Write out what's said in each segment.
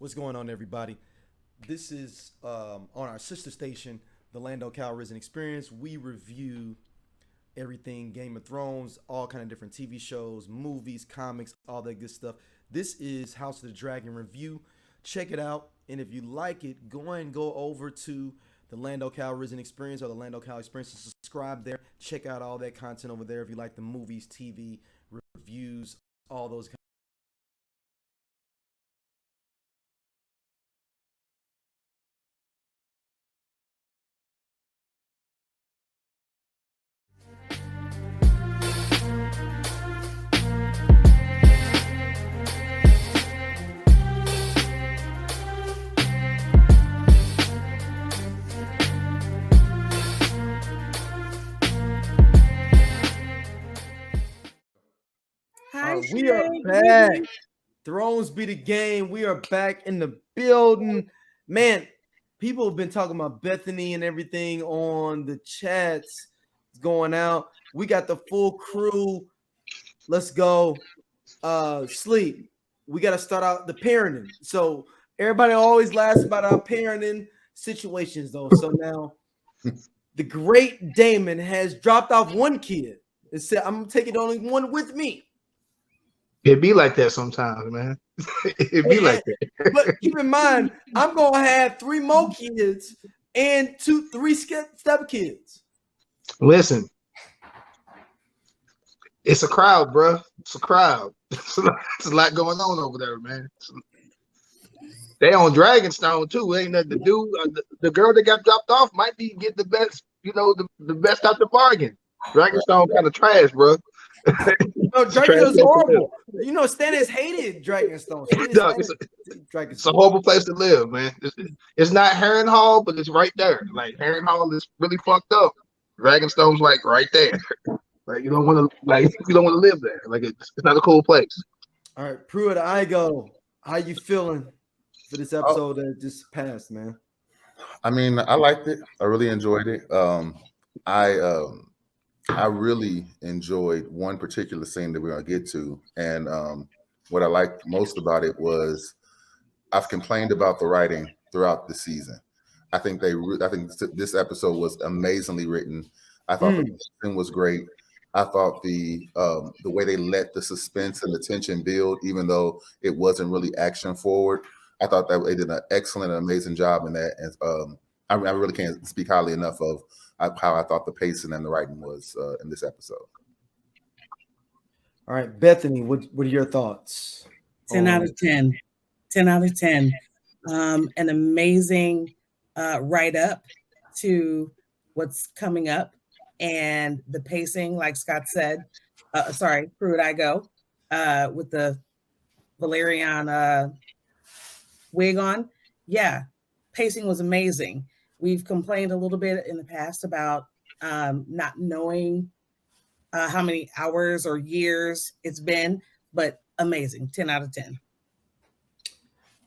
What's going on, everybody? This is on our sister station, the Lando Calrissian Experience. We review everything Game of Thrones, all kind of different TV shows, movies, comics, all that good stuff. This is House of the Dragon review. Check it out, and if you like it, go over to the Lando Calrissian Experience or the Lando Cal Experience and subscribe there. Check out all that content over there if you like the movies, TV, reviews, all those. Hi, We are Shay. back. Thrones be the game. We are back in the building. Man, people have been talking about Bethany and everything on the chats going out. We got the full crew. Let's go. Sleep. We got to start out the parenting. So everybody always laughs about our parenting situations, though. So now the great Daemon has dropped off one kid and said, I'm taking only one with me. It be like that sometimes, man. It be like that. But keep in mind, I'm gonna have 3 more kids and 3 step kids. Listen, it's a crowd, bro. It's a crowd. It's a lot going on over there, man. They on Dragonstone too. Ain't nothing to do. The girl that got dropped off might be get the best, the best out the bargain. Dragonstone kind of trash, bro. No, Dragonstone's horrible. Stannis hated Dragonstone. It's a horrible place to live, man. It's not Harrenhal, but it's right there. Like Harrenhal is really fucked up. Dragonstone's like right there. Like you don't want to live there. Like it's not a cool place. All right, Pruitt, I go. How you feeling for this episode that just passed, man? I mean, I liked it. I really enjoyed it. I really enjoyed one particular scene that we're gonna get to, and what I liked most about it was I've complained about the writing throughout the season. I think this episode was amazingly written. I thought the pacing was great. I thought the way they let the suspense and the tension build, even though it wasn't really action forward, I thought that they did an excellent, amazing job in that. And I really can't speak highly enough of how I thought the pacing and the writing was in this episode. All right, Bethany, what are your thoughts? 10 out of 10. 10 out of 10. An amazing write-up to what's coming up and the pacing, like Scott said. Pruitt, I go with the Valerian wig on. Yeah, pacing was amazing. We've complained a little bit in the past about not knowing how many hours or years it's been, but amazing. 10 out of 10.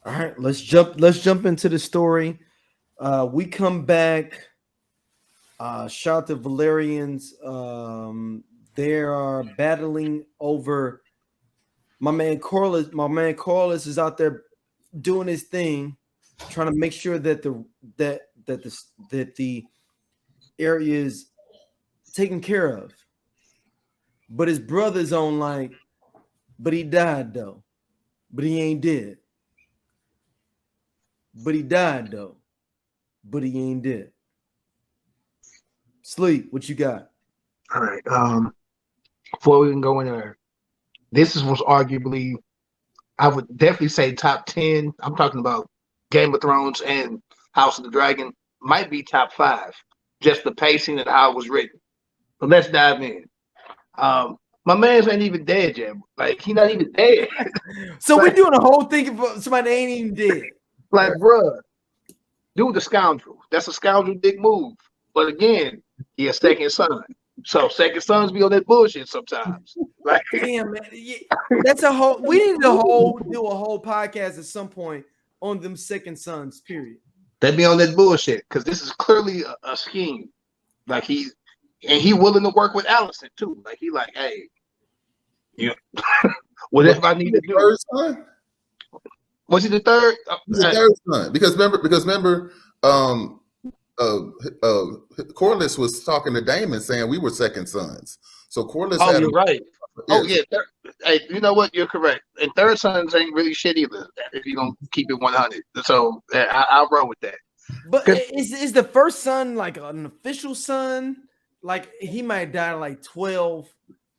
All right, let's jump into the story. We come back. Shout to Valerians. They are battling over my man Corlys. My man Corlys is out there doing his thing, trying to make sure that the area is taken care of. But his brother's on like, but he died though. But he ain't dead. But he died though. But he ain't dead. Sleep, what you got? All right. Before we can go in there, was arguably, I would definitely say top 10. I'm talking about Game of Thrones and House of the Dragon. Might be top 5. Just the pacing and how it was written. But let's dive in. My man's ain't even dead yet. Like he's not even dead. So we're doing a whole thing for somebody that ain't even dead. Like, bruh, dude, the scoundrel. That's a scoundrel dick move. But again, he a second son. So second sons be on that bullshit sometimes. Like, damn, man. Yeah, that's a whole. We need to do a whole podcast at some point on them second sons. Period. They be on that bullshit because this is clearly a scheme. Like he willing to work with Allison too. Like he like, hey, whatever I need to do. Was he the third? He's the third son because remember, Corliss was talking to Daemon saying we were second sons. So Corliss Oh, had you're right. Yeah, Oh yeah. Hey, you know what? You're correct. And third sons ain't really shit either. If you're gonna keep it 100, so I'll roll with that. But is the first son like an official son? Like he might die at like 12.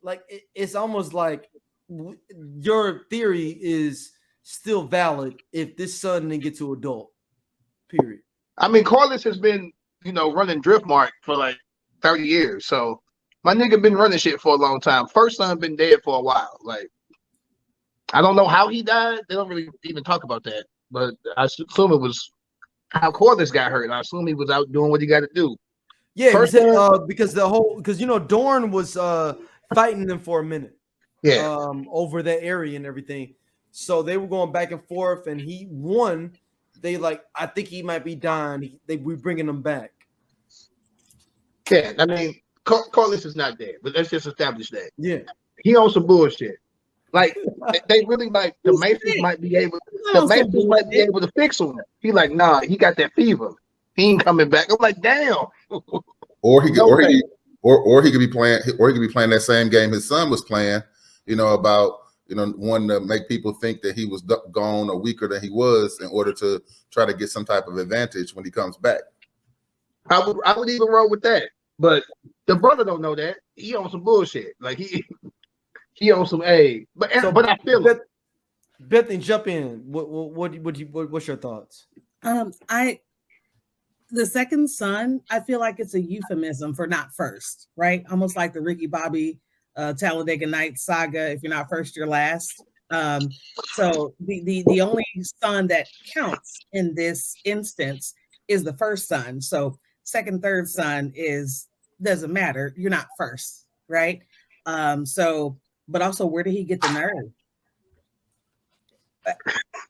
Like it's almost like your theory is still valid if this son didn't get to adult. Period. I mean, Corliss has been, running Driftmark for like 30 years. So my nigga been running shit for a long time. First son been dead for a while. Like, I don't know how he died. They don't really even talk about that. But I assume it was how Corliss got hurt. I assume he was out doing what he got to do. Yeah, because Dorne was fighting them for a minute. Yeah. Over that area and everything. So they were going back and forth, and he won. I think he might be dying. We bringing him back. Yeah, I mean, Corliss is not dead, but let's just establish that. Yeah, he on some bullshit. Like they really like the Masons might be able. The Masons might be able to fix him. He like, nah, he got that fever. He ain't coming back. I'm like, damn. Or he could be playing that same game his son was playing. About wanting to make people think that he was gone or weaker than he was in order to try to get some type of advantage when he comes back. I would even roll with that, but the brother don't know that. He on some bullshit. Like he on some but I feel it. Bethany, jump in. What's your thoughts? The second son, I feel like it's a euphemism for not first, right? Almost like the Ricky Bobby Talladega Nights saga. If you're not first, you're last. So the only son that counts in this instance is the first son. So second, third son doesn't matter. You're not first, right? But also, where did he get the nerve?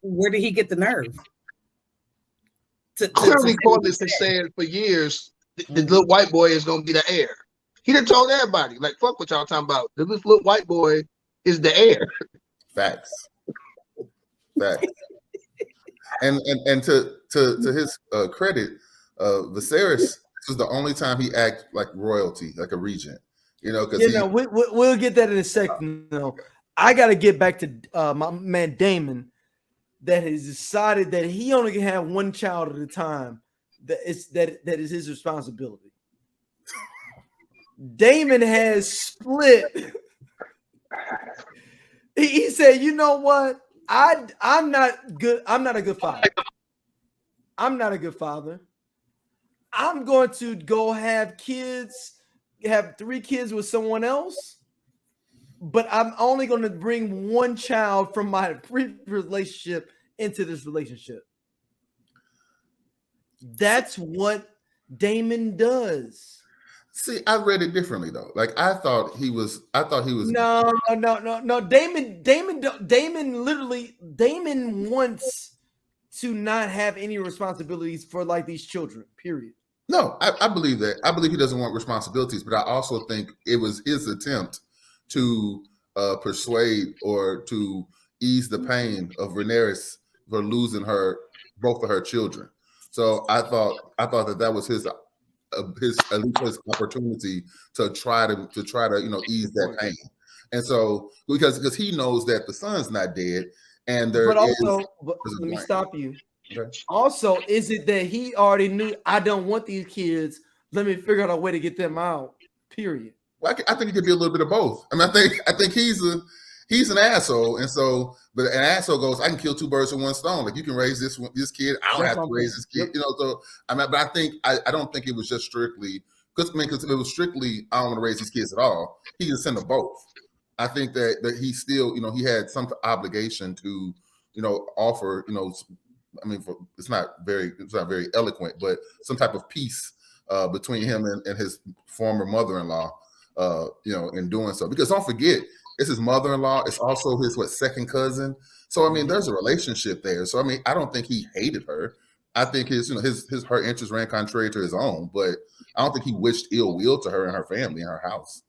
Where did he get the nerve? Clearly, Corliss has said for years the little white boy is gonna be the heir. He done told everybody, like, fuck what y'all talking about. This little white boy is the heir. Facts. And to his credit, Viserys was the only time he acted like royalty, like a regent. Because we'll get that in a second. I got to get back to my man Daemon, that has decided that he only can have one child at a time. That is his responsibility. Daemon has split. He said, "You know what? I'm not good. I'm not a good father. I'm not a good father. I'm going to go have 3 kids with someone else, but I'm only going to bring one child from my previous relationship into this relationship." That's what Daemon does. See, I read it differently though. Like I thought he was. No. Daemon wants to not have any responsibilities for like these children. Period. No, I believe that. I believe he doesn't want responsibilities, but I also think it was his attempt to persuade or to ease the pain of Rhaenyra for losing both of her children. So I thought that was his at least his opportunity to try to ease that pain. And so because he knows that the son's not dead, and let me stop you. Okay. Also, is it that he already knew I don't want these kids? Let me figure out a way to get them out. Period. Well, I think it could be a little bit of both. I mean, I think he's an asshole, and so but an asshole goes, I can kill 2 birds with 1 stone. Like you can raise this kid, I don't have to raise this kid. Yep. So but I don't think it was just strictly because if it was strictly I don't want to raise these kids at all, he can send them both. I think that he still he had some obligation to offer I mean, it's not very eloquent, but some type of peace between him and his former mother-in-law, in doing so. Because don't forget, it's his mother-in-law. It's also his second cousin. So I mean, there's a relationship there. So I mean, I don't think he hated her. I think her interests ran contrary to his own, but I don't think he wished ill will to her and her family and her house.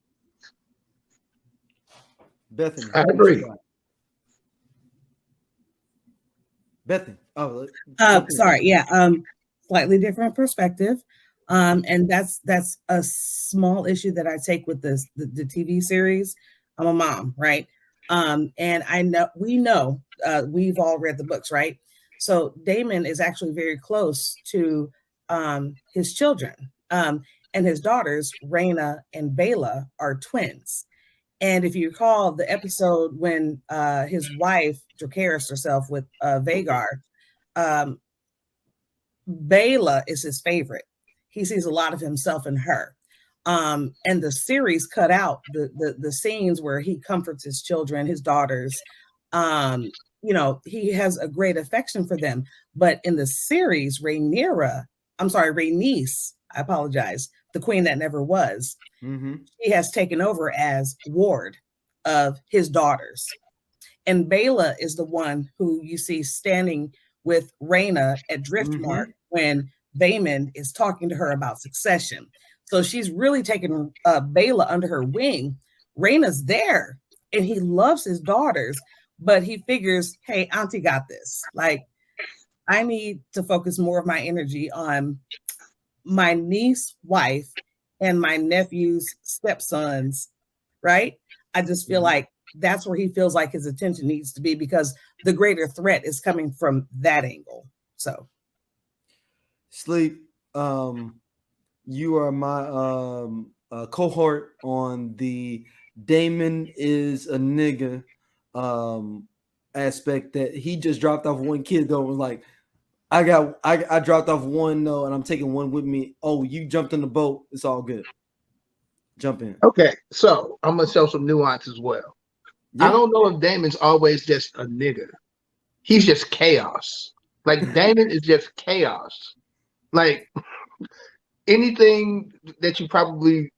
Bethany, I agree. Bethany. Oh, Sorry, yeah. Slightly different perspective. And that's a small issue that I take with the TV series. I'm a mom, right? And we know we've all read the books, right? So Daemon is actually very close to his children. And his daughters, Rhaena and Bela, are twins. And if you recall the episode when his wife Dracarys herself with Vagar, um, Bela is his favorite. He sees a lot of himself in her. And the series cut out the scenes where he comforts his children, his daughters. He has a great affection for them. But in the series, Rhaenys, I apologize, the queen that never was, she has taken over as ward of his daughters. And Bela is the one who you see standing with Rhaena at Driftmark when Daemon is talking to her about succession. So she's really taken Bela under her wing. Rhaena's there and he loves his daughters, but he figures, hey, Auntie got this. Like, I need to focus more of my energy on my niece, wife, and my nephew's stepsons, right? I just feel like that's where he feels like his attention needs to be because the greater threat is coming from that angle. So, Sleep, you are my cohort on the Daemon is a nigga aspect, that he just dropped off one kid though, was like, I dropped off one though, and I'm taking one with me. Oh, you jumped in the boat. It's all good. Jump in. Okay, so I'm gonna show some nuance as well. Yeah. I don't know if Daemon's always just a nigga. He's just chaos. Like Daemon is just chaos. Like anything that you probably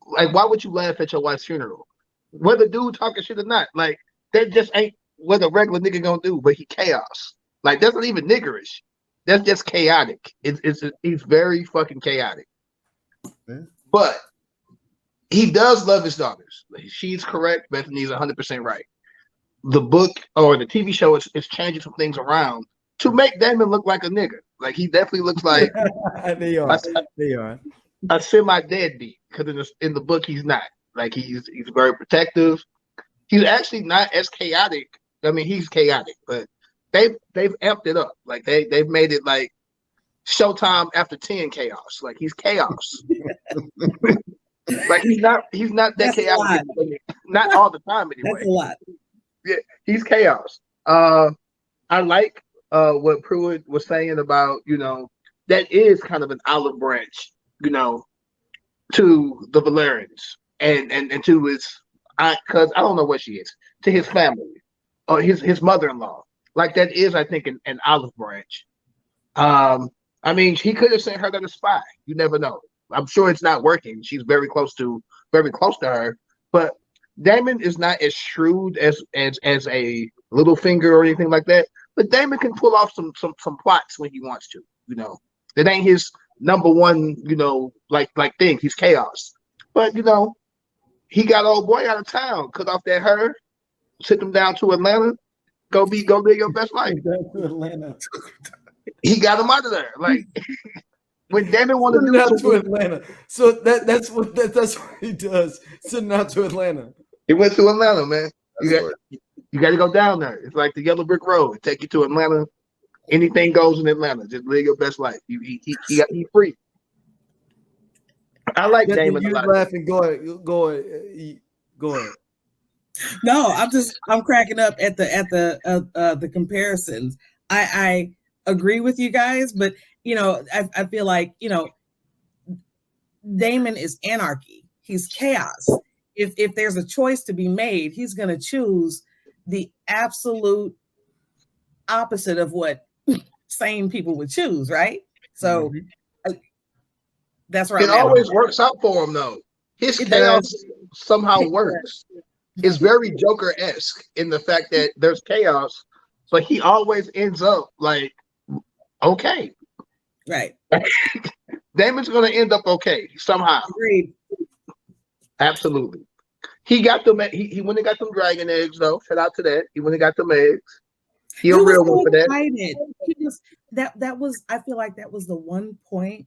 like, why would you laugh at your wife's funeral? Whether dude talking shit or not, like that just ain't what a regular nigga gonna do. But he chaos. Like that's not even niggerish. That's just chaotic. He's very fucking chaotic. But he does love his daughters. She's correct. Bethany's 100% right. The book or the TV show is changing some things around to make Daemon look like a nigga. Like he definitely looks like they are a semi-deadbeat, because in the book he's not. Like he's very protective. He's actually not as chaotic. I mean, he's chaotic, but they've amped it up. Like they've made it like Showtime after 10 chaos. Like he's chaos. Like he's not that That's chaotic. Not all the time anyway. That's a lot. Yeah, he's chaos. I like what Pruitt was saying about, that is kind of an olive branch, to the Valerians and to his aunt, because I don't know what she is, to his family or his mother-in-law. Like that is, I think, an olive branch. I mean, he could have sent her to spy. You never know. I'm sure it's not working. She's very close to her. But Daemon is not as shrewd as a Littlefinger or anything like that. But Daemon can pull off some plots when he wants to. It ain't his number one. Like thing. He's chaos. But he got old boy out of town, cut off that hair, sent him down to Atlanta. Go live your best life. He got him out of there. Like when Daemon wanted to out to Atlanta. So that's what he does. Sending out to Atlanta. He went to Atlanta, man. You got to go down there. It's like the yellow brick road. Take you to Atlanta. Anything goes in Atlanta. Just live your best life. He free. I like Daemon. You laughing? Go ahead. No, I'm cracking up at the comparisons. I agree with you guys, but I feel like Daemon is anarchy. He's chaos. If there's a choice to be made, he's going to choose the absolute opposite of what sane people would choose, right? So that's right. It always works out for him, though. His chaos somehow works. It's very Joker-esque in the fact that there's chaos, but he always ends up like, okay. Right. Daemon's going to end up okay somehow. Agreed. Absolutely. He got them. He went and got them dragon eggs, though. Shout out to that. He went and got them eggs. He a was real so one for that. excited. He was that was I feel like that was the one point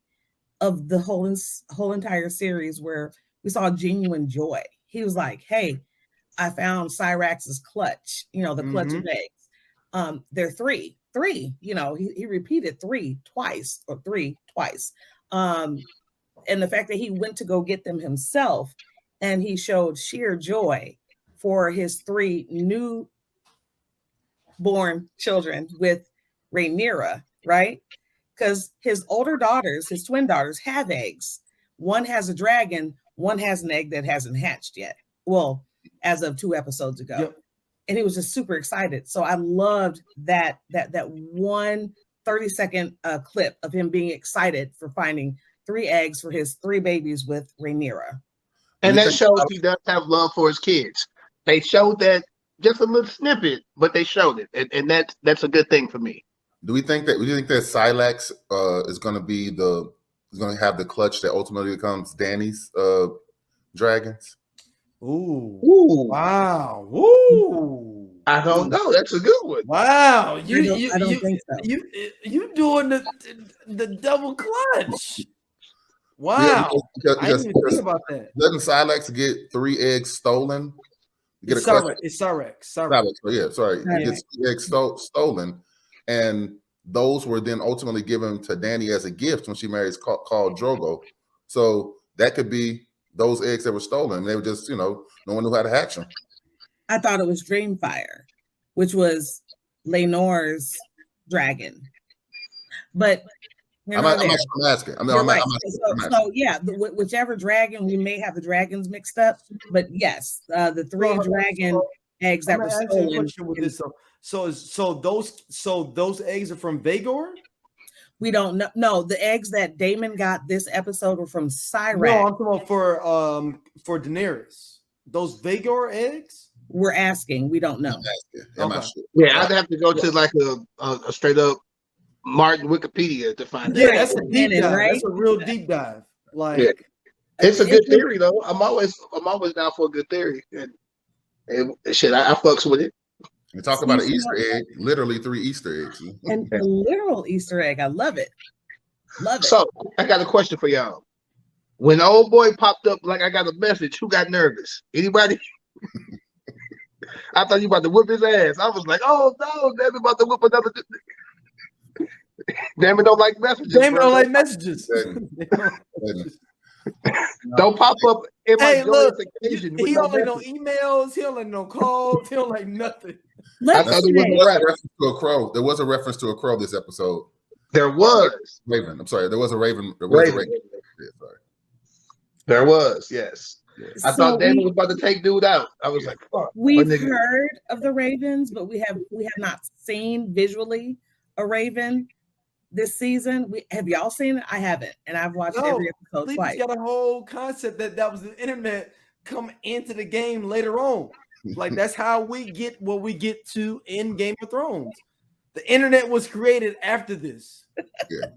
of the whole entire series where we saw genuine joy. He was like, "Hey, I found Cyrax's clutch, the clutch of eggs. They're three. He repeated three twice. And the fact that he went to go get them himself and he showed sheer joy for his three newborn children with Rhaenyra, right? Because his older daughters, his twin daughters, have eggs. One has a dragon, one has an egg that hasn't hatched yet. Well, as of 2 episodes ago. Yep. And he was just super excited. So I loved that one 30-second clip of him being excited for finding 3 eggs for his 3 babies with Rhaenyra. And that shows he does have love for his kids. They showed that just a little snippet, but they showed it, and that's a good thing for me. Do you think that Silax is going to have the clutch that ultimately becomes Dany's dragons? Ooh. Ooh. Wow. Woo. I don't know. That's a good one. Wow. I don't think so. You doing the double clutch. Wow. Yeah, because I didn't even think about that. Doesn't Silax get 3 eggs stolen? It's Cyrex. Oh, yeah, sorry. He gets 3 eggs stolen. And those were then ultimately given to Dany as a gift when she marries Khal Drogo. So that could be those eggs that were stolen. They were just, no one knew how to hatch them. I thought it was Dreamfire, which was Laenor's dragon. But I'm asking. So yeah, whichever dragon, we may have the dragons mixed up. But yes, the 3 dragon eggs that were stolen. So those eggs are from Vhagar? We don't know. No, the eggs that Daemon got this episode were from Cyrax. No, I'm talking about for Daenerys. Those Vhagar eggs? We're asking. We don't know. Okay. Yeah, I'd have to go to like a straight up Martin Wikipedia to find Yeah, that. that's a deep dive. Right? That's a real deep dive. It's a good theory though. I'm always down for a good theory. And shit, I fucks with it. We talk about an Easter egg, literally 3 Easter eggs. And a literal Easter egg. I love it. So I got a question for y'all. When old boy popped up like I got a message, who got nervous? Anybody? I thought you about to whip his ass. I was like, oh no, Daemon about to whip another. Daemon don't like messages. Daemon don't like messages. Don't pop up in my look, occasion. He don't like no emails. He don't like no calls. He don't like nothing. I thought it was a reference to a crow. There was a reference to a crow this episode. There was Raven. I'm sorry. There was a Raven. There was a Raven. Yeah, sorry. There was, yes. I thought Daemon was about to take dude out. I was like, fuck. We've heard of the Ravens, but we have not seen visually a Raven this season. Have y'all seen it? I haven't, and I've watched every episode twice. Got a whole concept that was the internet come into the game later on. Like that's how we get what we get to in Game of Thrones. The internet was created after this. Yeah.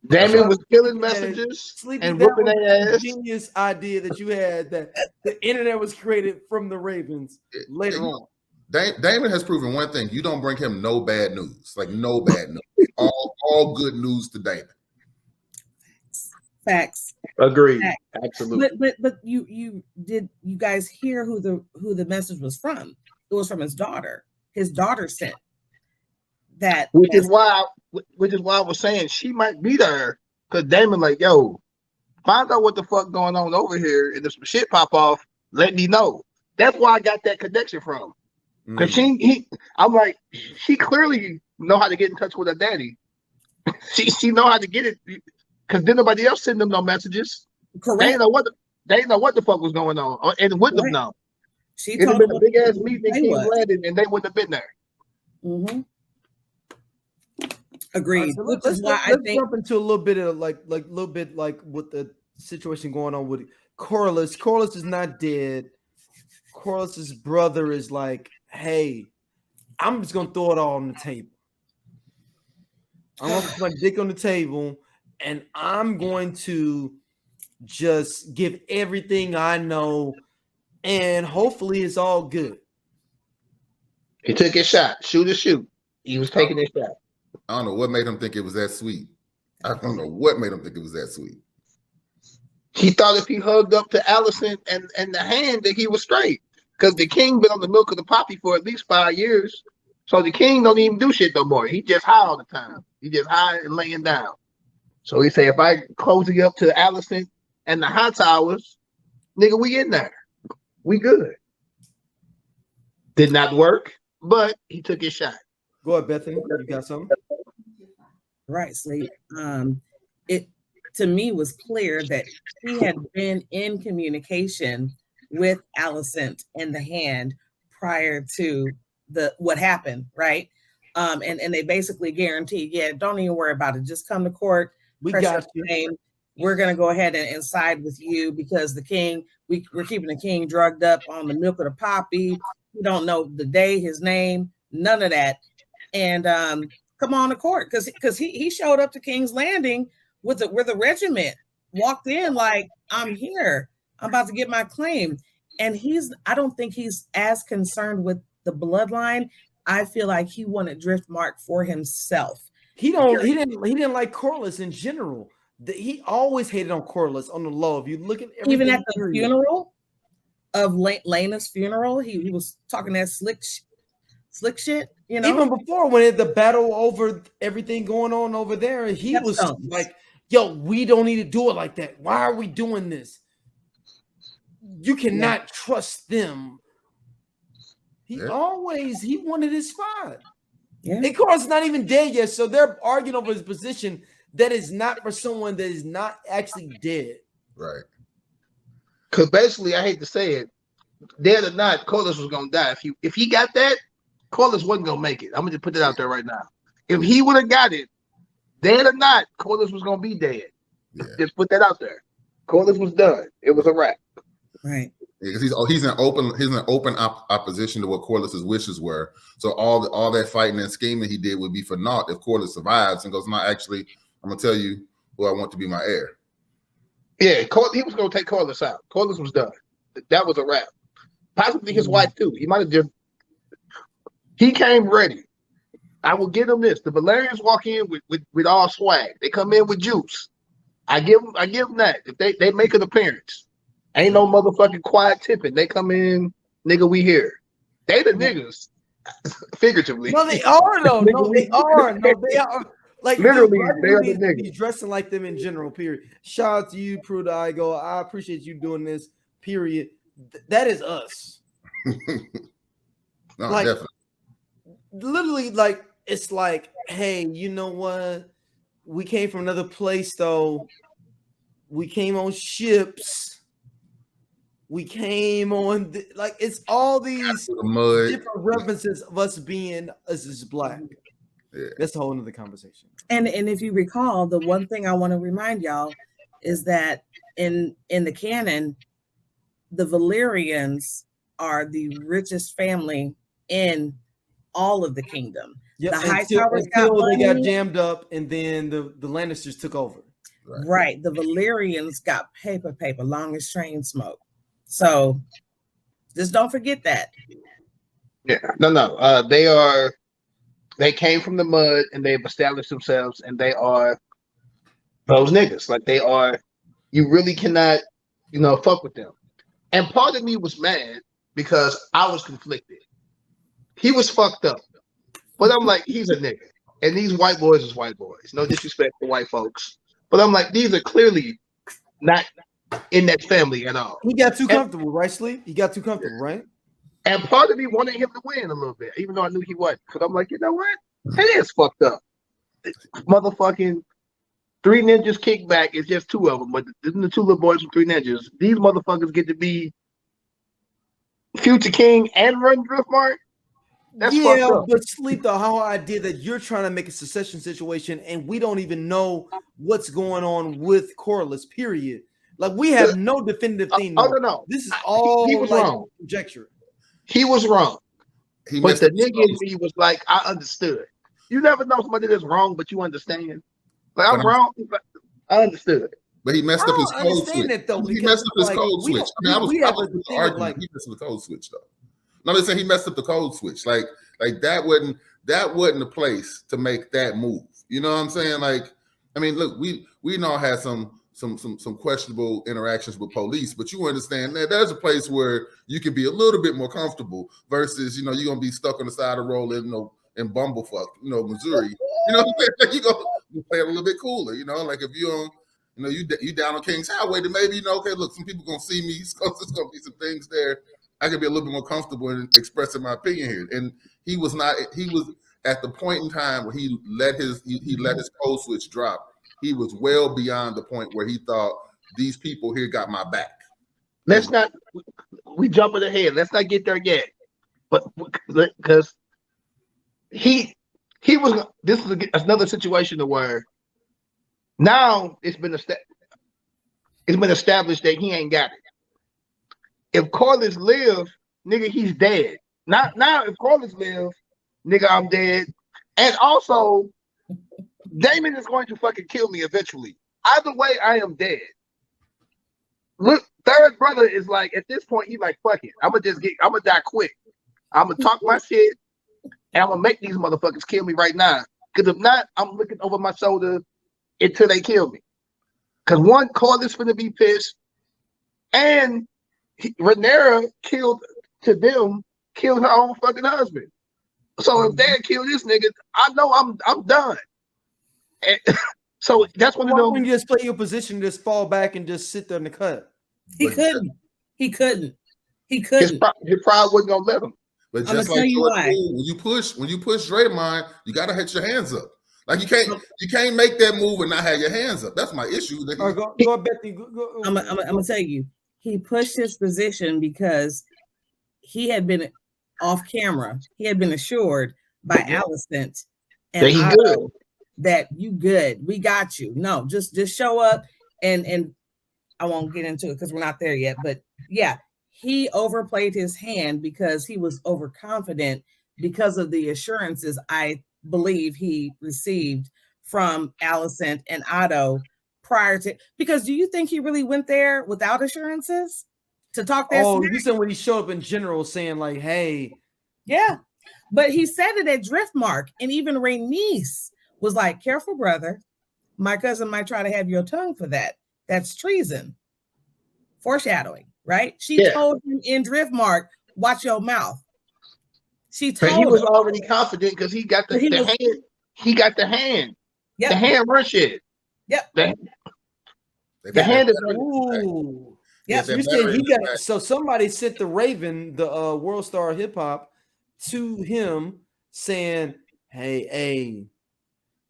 Daemon was killing messages and whooping their ass. Genius idea that you had that the internet was created from the Ravens later on. Daemon has proven one thing: you don't bring him no bad news, like no bad news. all good news to Daemon. Facts. Agreed. Absolutely. But you guys hear who the message was from? It was from his daughter. His daughter sent that, which is why I was saying she might be there, because Daemon like, yo, find out what the fuck going on over here, and if some shit pop off, let me know. That's why I got that connection from. Because I'm like, she clearly know how to get in touch with her daddy. she know how to get it, because then nobody else send them no messages. Correct. They didn't know what the fuck was going on, and wouldn't have known. It'd have been a big ass meeting in King's Landing, and they wouldn't have been there. Mm-hmm. Agreed. So let's jump into a little bit of like with the situation going on with Corlys. Corlys is not dead. Corlys's brother is like, hey, I'm just gonna throw it all on the table. I'm gonna put my dick on the table, and I'm going to just give everything I know, and hopefully it's all good. He took his shot. Shoot or shoot. He was taking his shot. I don't know what made him think it was that sweet. I don't know what made him think it was that sweet. He thought if he hugged up to Alicent and the hand that he was straight. Because the king been on the milk of the poppy for at least 5 years. So the king don't even do shit no more. He just high all the time. He just high and laying down. So he say, if I close it up to Alicent and the high towers, nigga, we in there. We good. Did not work, but he took his shot. Go ahead, Bethany. You got something? Right, Sleep. It to me was clear that he had been in communication with Alicent and the hand prior to what happened, right? And they basically guaranteed, yeah, don't even worry about it. Just come to court. We got you. Name. We're gonna go ahead and side with you because the king, we're keeping the king drugged up on the milk of the poppy. We don't know the day, his name, none of that. And come on to court because he showed up to King's Landing with a regiment, walked in like, I'm here, I'm about to get my claim. And I don't think he's as concerned with the bloodline. I feel like he wanted Driftmark for himself. He didn't like Corlys in general. He always hated on Corlys on the low. If you look at even at the funeral of Laena's funeral, he was talking that slick shit, you know. Even before when the battle over everything going on over there, he was like, "Yo, we don't need to do it like that. Why are we doing this? You cannot trust them." He wanted his spot. Yeah. And Corlys not even dead yet, so they're arguing over his position. That is not for someone that is not actually dead. Right. Because basically, I hate to say it, dead or not, Corlys was gonna die. If he got that, Corlys wasn't gonna make it. I'm gonna just put that out there right now. If he would have got it, dead or not, Corlys was gonna be dead. Yeah. Just put that out there. Corlys was done. It was a wrap. Right. Because he's in open opposition to what Corlys's wishes were. So all that fighting and scheming he did would be for naught if Corlys survives and goes, "No, actually, I'm gonna tell you who I want to be my heir." Yeah, he was gonna take Corlys out. Corlys was done. That was a wrap. Possibly his wife too. He might have just. He came ready. I will give him this. The Valerians walk in with all swag. They come in with juice. I give them that. If they make an appearance, ain't no motherfucking quiet tipping. They come in, nigga. We here. They the niggas, figuratively. No, they are though. No, they are. No, they are. Like literally, they are the niggas. He's dressing like them in general. Period. Shout out to you, Prude Igo. I appreciate you doing this. Period. That is us. No, like, definitely. Literally, like it's like, hey, you know what? We came from another place, though. We came on ships. We came on like it's all these different references of us being us as black. Yeah. That's a whole nother conversation. And if you recall, the one thing I want to remind y'all is that in the canon, the Valyrians are the richest family in all of the kingdom. Yep. The Hightowers got jammed up, and then the Lannisters took over. Right. The Valyrians got paper, long as train smoke. So just don't forget that. Yeah. No. They came from the mud and they've established themselves, and they are those niggas. Like they are. You really cannot, fuck with them. And part of me was mad because I was conflicted. He was fucked up. But I'm like, he's a nigga. And these white boys is white boys. No disrespect to white folks. But I'm like, these are clearly not in that family at all. He got too comfortable, right, Sleep? He got too comfortable, right? And part of me wanted him to win a little bit, even though I knew he wasn't. Because I'm like, you know what? It is fucked up. Motherfucking Three Ninjas kickback is just two of them. But isn't the two little boys from Three Ninjas? These motherfuckers get to be future king and run Driftmark? That's but Sleep, the whole idea that you're trying to make a succession situation and we don't even know what's going on with Corlys, period. Like we have no definitive thing. No. This is all he was wrong. Conjecture. He was wrong. But the nigga in me was like, I understood. You never know somebody that's wrong, but you understand. Like I'm wrong, but I understood. But he messed up his code switch. He messed up his code switch. He messed up the code switch though. No, I'm saying he messed up the code switch. Like that wasn't that wasn't the place to make that move. You know what I'm saying? Like, I mean, look, we all had some questionable interactions with police, but you understand that there's a place where you can be a little bit more comfortable versus, you're gonna be stuck on the side of the road in Bumblefuck, Missouri. You know what I'm saying? Like, you play it a little bit cooler, like if you on, you down on King's Highway, then maybe, okay, look, some people gonna see me, there's gonna be some things there. I could be a little bit more comfortable in expressing my opinion here. And he was at the point in time where he let his code switch drop. He was well beyond the point where he thought these people here got my back. We jumping ahead. Let's not get there yet. But because he was, this is another situation where now it's been established that he ain't got it. If Corliss live, nigga, he's dead. Not now. If Corliss live, nigga, I'm dead. And also, Daemon is going to fucking kill me eventually. Either way, I am dead. Look, third brother is like, at this point, he's like, fuck it. I'm gonna die quick. I'm gonna talk my shit, and I'm gonna make these motherfuckers kill me right now. Because if not, I'm looking over my shoulder until they kill me. Because one, Corliss finna be pissed, and Rhaenyra killed her own fucking husband. So if they kill this nigga, I know I'm done. And so that's one of them. When you just play your position, just fall back and just sit there in the cut. He couldn't. His pride wasn't gonna let him. But just like when you push Draymond, you gotta hit your hands up. Like you can't make that move and not have your hands up. That's my issue. Go, Bethany. I'm gonna tell you. He pushed his position because he had been off camera. He had been assured by Alicent and Otto that you good. We got you. No, just show up and I won't get into it because we're not there yet. But yeah, he overplayed his hand because he was overconfident because of the assurances I believe he received from Alicent and Otto prior to, because do you think he really went there without assurances to talk that? Oh, you said when he showed up in general saying like, hey. Yeah, but he said it at Driftmark, and even Rhaenys was like, careful, brother. My cousin might try to have your tongue for that. That's treason. Foreshadowing, right? She told him in Driftmark, watch your mouth. She told him. He was already confident because he got the hand. He got the hand. Yep. The hand run shit. Yep. The hand is. Ooh. Yes, you said he got. So somebody sent the Raven, the World Star of Hip Hop, to him saying, "Hey,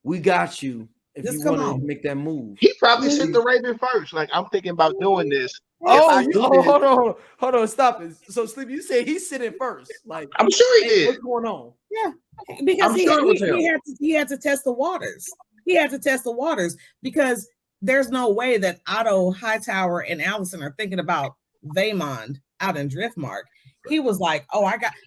we got you. If you want to make that move." He probably sent the Raven first. Like, I'm thinking about doing this. Hold on, stop it. So, Sleep, you said he's sitting first. Like, I'm sure he did. What's going on? Yeah, because he had to test the waters. He had to test the waters because there's no way that Otto Hightower and Alicent are thinking about Daemon out in Driftmark. He was like,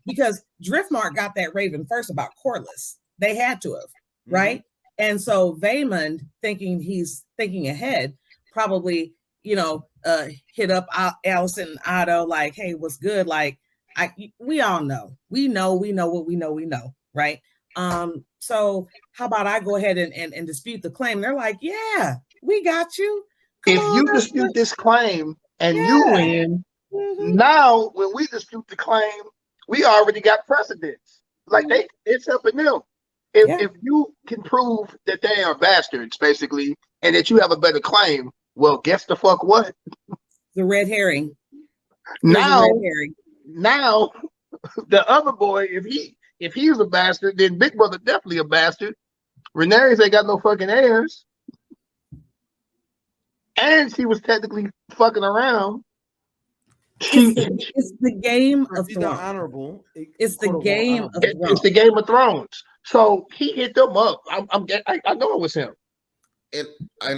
because Driftmark got that Raven first about Corliss. They had to have, right? And so Daemon, he's thinking ahead, probably, hit up Alicent and Otto like, hey, what's good? Like, we all know. We know what we know, right? So how about I go ahead and dispute the claim? They're like, yeah, we got you. If you dispute this claim and you win, now when we dispute the claim, we already got precedents. Like it's helping them. If you can prove that they are bastards, basically, and that you have a better claim, well, guess the fuck what? The red herring. Now the other boy, if he's a bastard, then Big Brother definitely a bastard. Rhaenyra ain't got no fucking heirs. And she was technically fucking around. It's the Game of Thrones. Honorable. It's the Game of Thrones. It's the Game of Thrones. So he hit them up. I know it was him. And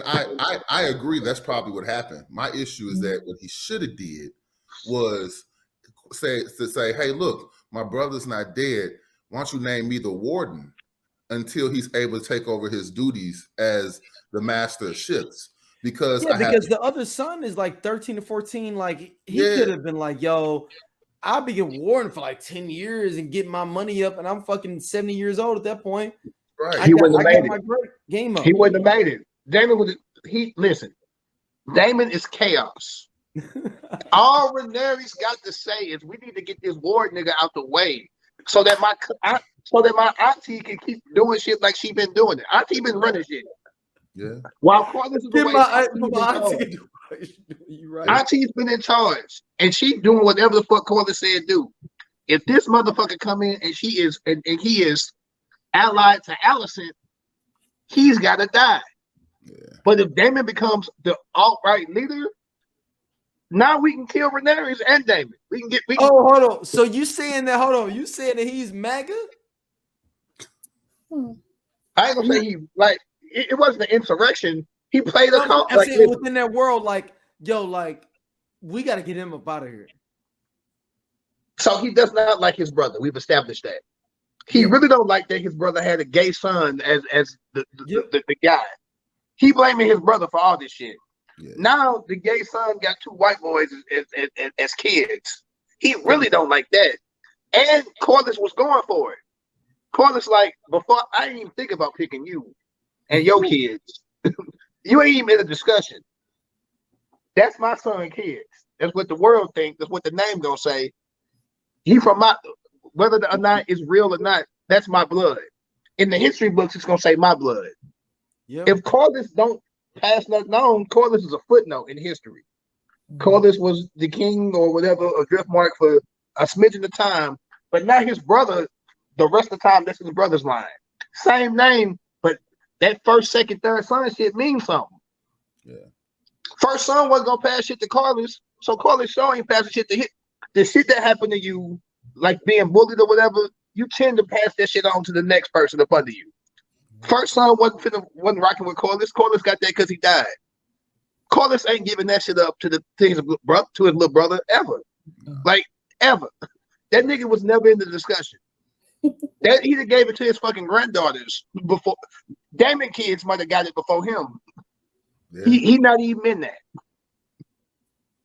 I agree. That's probably what happened. My issue is that what he should have did was say, hey, look, my brother's not dead. Why don't you name me the warden until he's able to take over his duties as the master of ships? Because the other son is like 13 to 14. Like he could have been like, yo, I'll be in Warden for like 10 years and get my money up, and I'm fucking 70 years old at that point. Right. He wouldn't have made my it. game up. He wouldn't have made it. Damon would. Listen. Damon is chaos. All Rhaenyra's got to say is we need to get this Ward nigga out the way so that my auntie can keep doing shit like she been doing it. Auntie been running shit. Yeah. While Carlos is away, you right. Auntie's been in charge, and she doing whatever the fuck Carlos said do. If this motherfucker come in and he is allied to Alicent, he's got to die. Yeah. But if Daemon becomes the alt-right leader, now we can kill Rhaenyra and Daemon. Oh, hold on. So you saying that? Hold on. You saying that he's MAGA? I ain't gonna say he like it wasn't an insurrection. He played a call. I'm saying within that world, like, yo, like, we got to get him up out of here. So he does not like his brother. We've established that. He really don't like that his brother had a gay son as the guy. He blaming his brother for all this shit. Yeah. Now the gay son got 2 white boys as kids. He really don't like that. And Corliss was going for it. Corliss like, before I didn't even think about picking you and your kids. You ain't even in a discussion. That's my son kids. That's what the world thinks. That's what the name gonna say. He from my, whether or not it's real or not, that's my blood. In the history books, it's gonna say my blood. Yep. If Corliss don't pass nothing on, Corliss is a footnote in history. Corliss was the king or whatever, a drift mark for a smidgen of time, but not his brother. The rest of the time, this is his brother's line. Same name, but that first, second, third son shit means something. Yeah. First son wasn't gonna pass shit to Corliss, so Corliss sure ain't passing shit to him. The shit that happened to you, like being bullied or whatever, you tend to pass that shit on to the next person up under you. First son wasn't rocking with Corliss. Corliss got that because he died. Corliss ain't giving that shit up to his little brother ever. Like, ever. That nigga was never in the discussion. That he gave it to his fucking granddaughters before. Daemon kids might have got it before him. Yeah. He not even in that.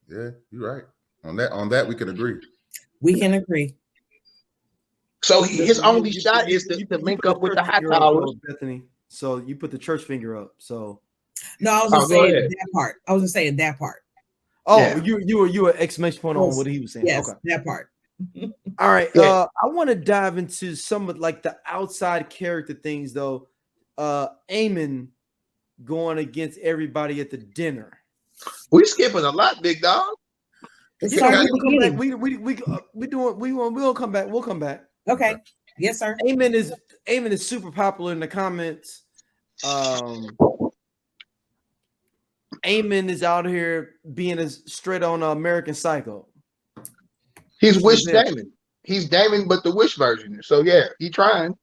Yeah, you're right. On that we can agree. We can agree. So his only shot is to link up with the high towers. Bethany. So you put the church finger up. So no, I was just saying that part. I was just saying that part. Oh, yeah. you were exclamation point on what he was saying. Yes, okay. That part. All right. Yeah. I want to dive into some of like the outside character things though. Aemon going against everybody at the dinner. We skipping a lot, big dog. We'll come back. We'll come back. Okay. Yes, sir. Aemon is super popular in the comments. Aemon is out here being a straight on American Psycho. He's Wish Daemon. He's Daemon, but the Wish version. So yeah, he trying.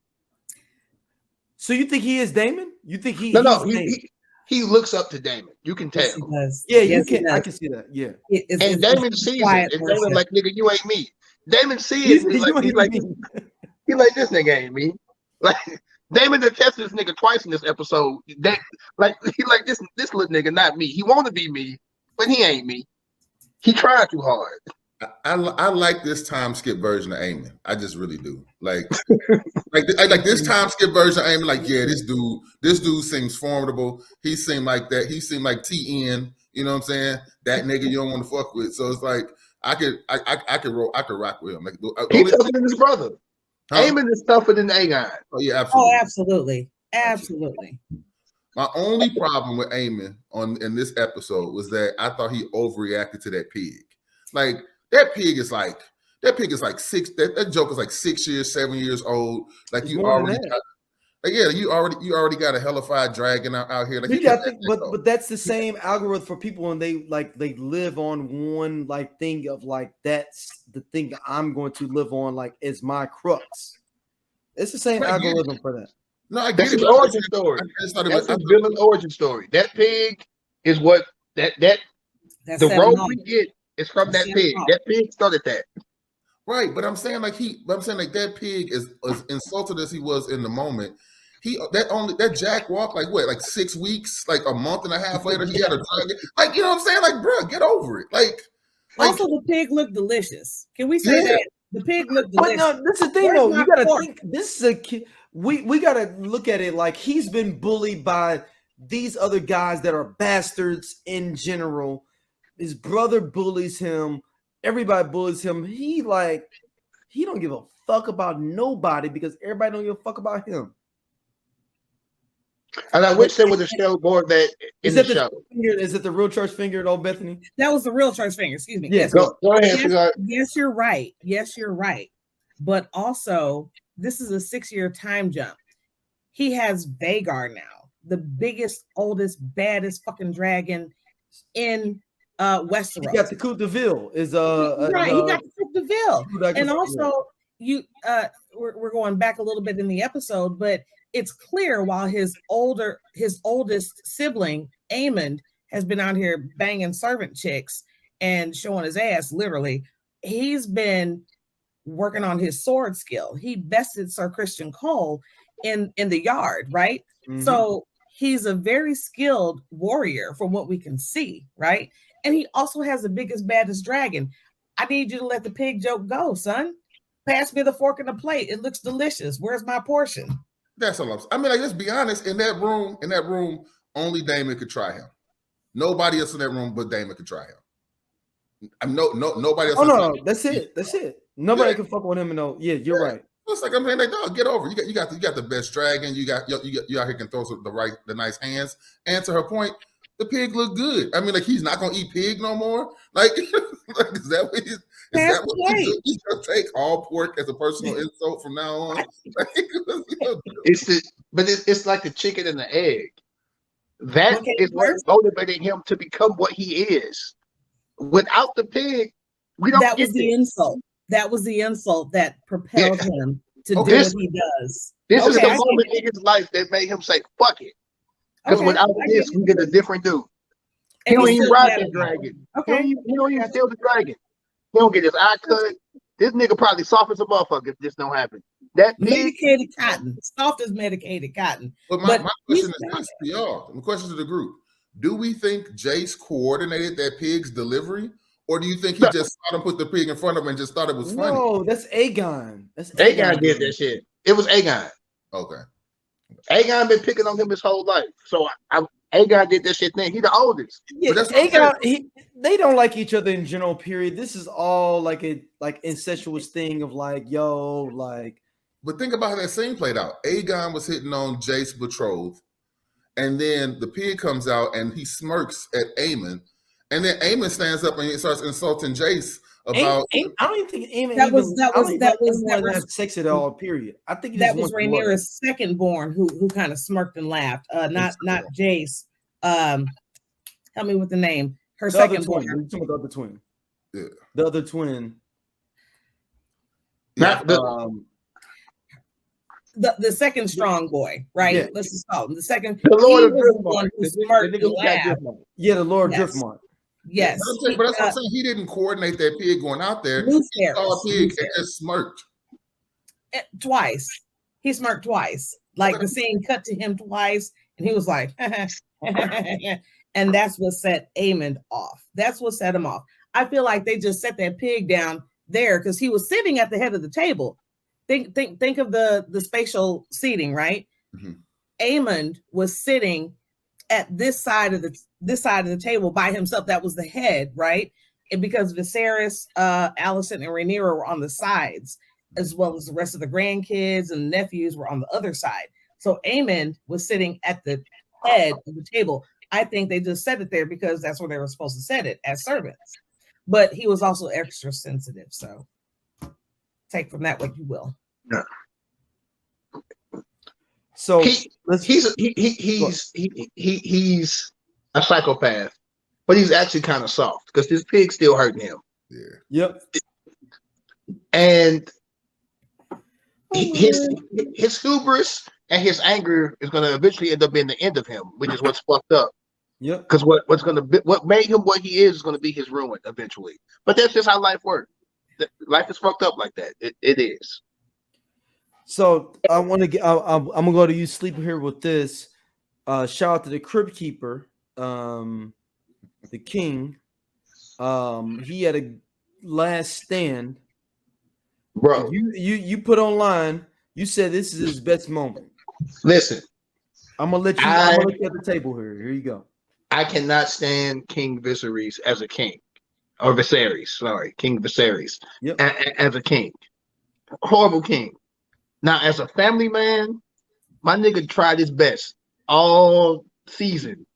So you think he is Daemon? You think he? No. He looks up to Daemon. You can tell. Yes, yeah, you can. I can see that. Yeah. And Daemon sees it. And Daemon like, nigga, you ain't me. Damon sees it. He's like this nigga ain't me. Like Damon detested this nigga twice in this episode. He like this little nigga, not me. He want to be me, but he ain't me. He tried too hard. I like this time skip version of Aemon. I just really do. Like this time skip version of Aemon. Like, yeah, this dude seems formidable. He seemed like that. He seemed like TN. You know what I'm saying? That nigga you don't want to fuck with. So it's like I could rock with him. Like he tougher than his brother. Huh? Aemon is tougher than Aegon. Oh yeah, absolutely. Oh, absolutely. My only problem with Aemon in this episode was that I thought he overreacted to that pig. Like that pig is like 6. That joke is like 6 years, 7 years old. Like you already got, you already got a hellified dragon out here. Like but that's the same algorithm for people when they live on one like thing of like that's the thing I'm going to live on like is my crux. It's the same algorithm for that. No, I get it. That's his origin story. That's his villain origin story. That pig is what the road we get is from that pig. That pig started that. Right, but I'm saying like that pig is as insulted as he was in the moment. That Jack walked like 6 weeks, like a month and a half later, he had a dragon. Like, you know what I'm saying? Like, bro, get over it. Like, Like, Also, the pig looked delicious. Can we say that? The pig looked But delicious. no, this is the thing, Where's though. my You gotta pork? think this is a kid. We gotta look at it like he's been bullied by these other guys that are bastards in general. His brother bullies him. Everybody bullies him. He don't give a fuck about nobody because everybody don't give a fuck about him. and I wish there was a show more of that in the show. Is it the real church finger at old Bethany? That was the real church finger. Excuse me. Yeah, Yes, Go ahead, yes, sweetheart. yes, you're right. Yes, you're right. But also, this is a 6-year time jump. He has Vagar now, the biggest, oldest, baddest fucking dragon in Westeros. He got the Coupe de Ville. Is right? He got the Coupe de Ville, Coupe and de- also we're going back a little bit in the episode, but it's clear while his oldest sibling Aemond has been out here banging servant chicks and showing his ass, literally, he's been working on his sword skill. He bested Sir Christian Cole in the yard, right? Mhm. So he's a very skilled warrior from what we can see, right? And he also has the biggest, baddest dragon. I need you to let the pig joke go, son. Pass me the fork and the plate. It looks delicious. Where's my portion? That's all I'm saying. I mean, like, let's be honest. In that room, only Daemon could try him. Nobody else in that room but Daemon could try him. Nobody else. Oh no, that's it. That's it. Nobody can fuck with him. No, yeah, you're right. It's like I'm saying, like, dog, get over. You got the best dragon. You out here can throw the nice hands. And to her point, the pig looked good. I mean, like, he's not gonna eat pig no more. Like, is that what he's gonna take all pork as a personal insult from now on? It's like the chicken and the egg. That is what motivated him to become what he is. Without the pig, we don't. That was the insult. That was the insult that propelled him to do what he does. This is the moment in his life that made him say, fuck it. Because without this, we get a different dude. He don't even ride the dragon. Okay. He don't even steal the dragon. He don't get his eye cut. This nigga probably soft as a motherfucker if this don't happen. That medicated cotton. Soft as medicated cotton. But my question is this to y'all. My question to the group. Do we think Jace coordinated that pig's delivery? Or do you think he just saw him put the pig in front of him and just thought it was funny? No, that's Aegon. Aegon did that shit. It was Aegon. Okay. Aegon been picking on him his whole life. So Aegon did that shit then. He the oldest. Yeah, that's Aegon, they don't like each other in general, period. This is all like a incestuous thing of like, yo, like. But think about how that scene played out. Aegon was hitting on Jace's betrothed. And then the pig comes out and he smirks at Aemon. And then Aemon stands up and he starts insulting Jace about. I don't even think Aemon that was have sex at all. Period. I think that was Rhaenyra's second born who kind of smirked and laughed. Not Jace. Help me with the name. Her second born. The other twin. Yeah. The other twin. Not the second strong boy, right? Yeah. Let's just call him the second. The Lord of Driftmark. Yeah, the Lord Driftmark. Yes. But that's what I'm saying. He didn't coordinate that pig going out there. He saw a pig and just smirked. Twice. He smirked twice. Like the scene cut to him twice, and he was like, and that's what set Aemond off. That's what set him off. I feel like they just set that pig down there because he was sitting at the head of the table. Think of the spatial seating, right? Mm-hmm. Aemond was sitting at this side of the table by himself. That was the head, right? And because Viserys, Alicent, and Rhaenyra were on the sides, as well as the rest of the grandkids and nephews were on the other side. So Aemond was sitting at the head of the table. I think they just set it there because that's where they were supposed to set it, as servants. But he was also extra sensitive, so take from that what you will. Yeah. So he's a psychopath, but he's actually kind of soft because this pig's still hurting him. Yeah. Yep. And his hubris and his anger is going to eventually end up being the end of him, which is what's fucked up. Yep. Because what made him what he is going to be his ruin eventually. But that's just how life works. Life is fucked up like that. It is. So I'm gonna go to you, Sleeper, here with this. Shout out to the Crypt Keeper, the King. he had a last stand. Bro, You put online. You said this is his best moment. listen, I'm gonna let you. I'm gonna let you at the table here. Here you go. I cannot stand King Viserys as a king. Or Viserys, sorry, King Viserys Yep. as a king. Horrible king. Now, as a family man, my nigga tried his best all season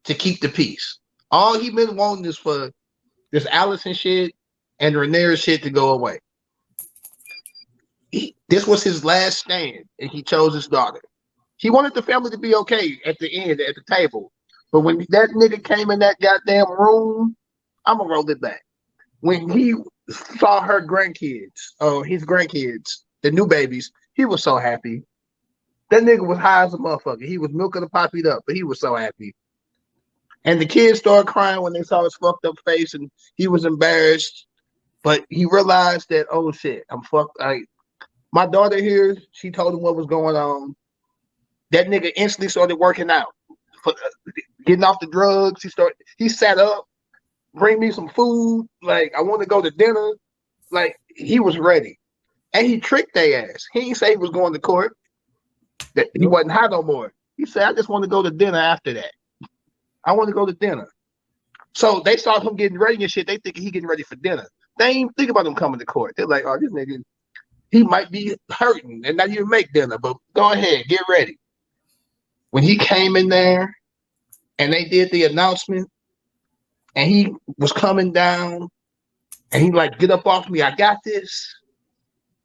to keep the peace. All he been wanting is for this Allison shit and Rhaenyra shit to go away. This was his last stand, and he chose his daughter. He wanted the family to be okay at the end, at the table. But when that nigga came in that goddamn room, I'm gonna roll it back. When he saw her grandkids, his grandkids, the new babies, he was so happy. That nigga was high as a motherfucker. He was milking the poppied up, but he was so happy. And the kids started crying when they saw his fucked up face, and he was embarrassed. But he realized that, oh shit, I'm fucked. My daughter here, she told him what was going on. That nigga instantly started working out, getting off the drugs. He sat up, bring me some food. Like, I want to go to dinner. Like, he was ready. And he tricked their ass. He didn't say he was going to court. That he wasn't high no more. He said, I just want to go to dinner after that. I want to go to dinner. So they saw him getting ready and shit. They thinking he getting ready for dinner. They ain't even think about him coming to court. They're like, oh, this nigga, he might be hurting and not even make dinner, but go ahead, get ready. When he came in there and they did the announcement and he was coming down and he like, get up off me, I got this.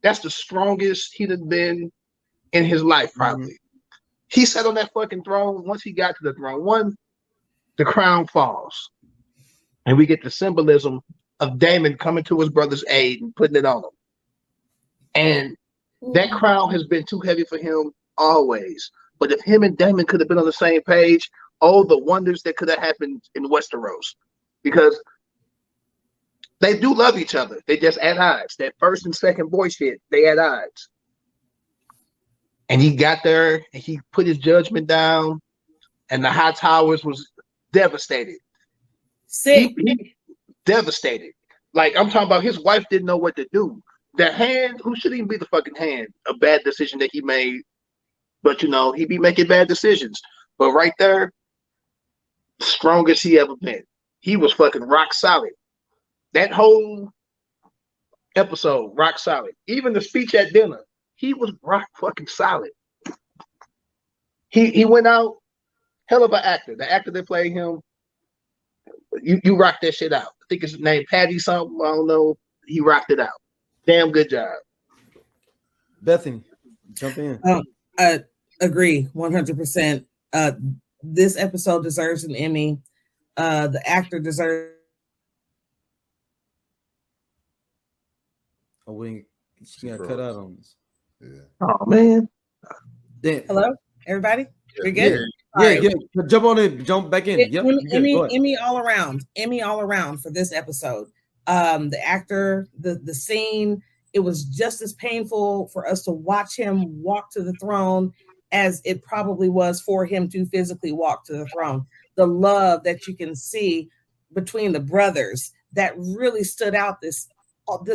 That's the strongest he'd have been in his life, probably. Mm-hmm. He sat on that fucking throne. Once he got to the throne, the crown falls. And we get the symbolism of Daemon coming to his brother's aid and putting it on him. And that crown has been too heavy for him always. But if him and Daemon could have been on the same page, oh, the wonders that could have happened in Westeros. Because they do love each other. They just at odds. That first and second boy shit, they at odds. And he got there and he put his judgment down, and the High Towers was devastated. Sick. He devastated. Like, I'm talking about his wife didn't know what to do. The hand, who shouldn't even be the fucking hand, a bad decision that he made. But, you know, he be making bad decisions. But right there, strongest he ever been. He was fucking rock solid. That whole episode, rock solid. Even the speech at dinner, he was rock fucking solid. He went out, hell of an actor. The actor that played him, you rocked that shit out. I think his name Patty something. I don't know. He rocked it out. Damn good job. Bethany, jump in. Agree 100%. This episode deserves an Emmy. The actor deserves. Oh, she got cut out on us. Yeah. Oh man. Hello, everybody. We're good. Yeah. Jump on in. Jump back in. Yep. Emmy all around. Emmy all around for this episode. The actor, the scene. It was just as painful for us to watch him walk to the throne as it probably was for him to physically walk to the throne. The love that you can see between the brothers that really stood out this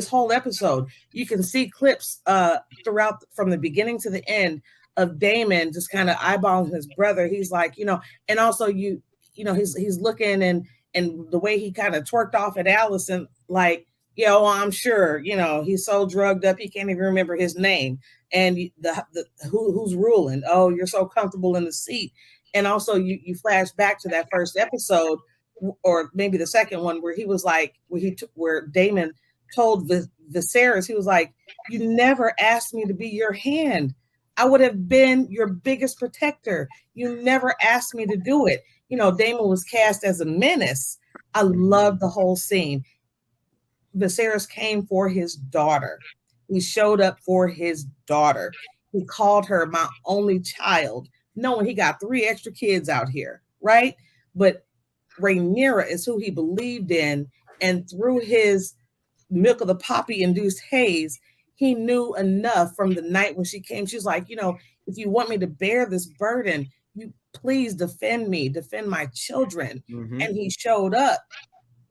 whole episode. You can see clips throughout from the beginning to the end of Daemon just kind of eyeballing his brother. He's like, and also he's looking and the way he kind of twerked off at Allison, like, I'm sure, he's so drugged up he can't even remember his name. And who's ruling? Oh, you're so comfortable in the seat. And also you flash back to that first episode, or maybe the second one, where he was like, where Daemon told Viserys, he was like, you never asked me to be your hand. I would have been your biggest protector. You never asked me to do it. Daemon was cast as a menace. I love the whole scene. Viserys came for his daughter. He showed up for his daughter. He called her my only child, knowing he got 3 extra kids out here, right? But Rhaenyra is who he believed in, and through his milk of the poppy induced haze, he knew enough from the night when she came. She's like, if you want me to bear this burden, you please defend me, defend my children. Mm-hmm. And he showed up.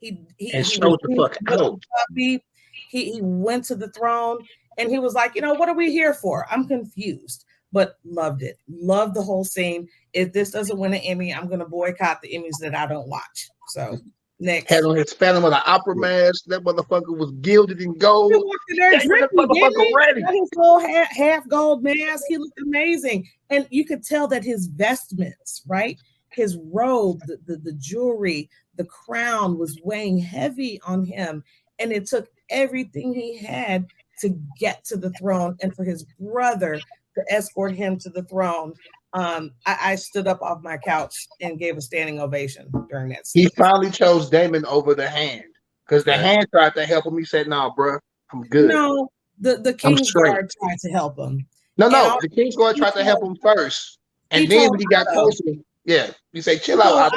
And he showed the was fuck out. puppy. He went to the throne and he was like, what are we here for? I'm confused, but loved it. Loved the whole scene. If this doesn't win an Emmy, I'm going to boycott the Emmys that I don't watch. So next. Had on his Phantom of the Opera mask. That motherfucker was gilded in gold. He walked in there That drinking, didn't motherfucker he? ready. Got his little half gold mask. He looked amazing. And you could tell that his vestments, right? His robe, the jewelry, the crown was weighing heavy on him. And it took everything he had to get to the throne and for his brother to escort him to the throne. I stood up off my couch and gave a standing ovation during that scene. He finally chose Daemon over the Hand because the Hand tried to help him. He said, "No, bro, I'm good." No, the King's Guard tried to help him. No, the King's Guard tried to help him first, and then when he got closer, he said, "Chill out,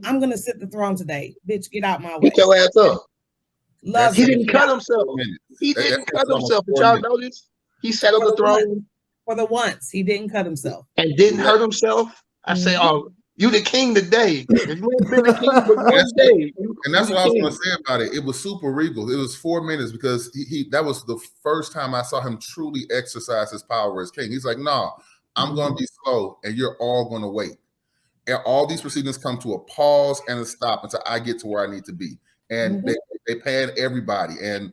I'm gonna sit the throne today, bitch. Get out my way. Get your ass up." Love he didn't cut himself. He didn't cut himself. Did y'all notice? He sat on the throne for the once. He didn't cut himself and didn't hurt himself. I say, "Oh, you the king today. If you ain't been the king but one day." And that's what I was going to say about it. It was super regal. It was 4 minutes because he that was the first time I saw him truly exercise his power as king. He's like, "No, I'm going to be slow, and you're all going to wait. And all these proceedings come to a pause and a stop until I get to where I need to be." And they pan everybody, and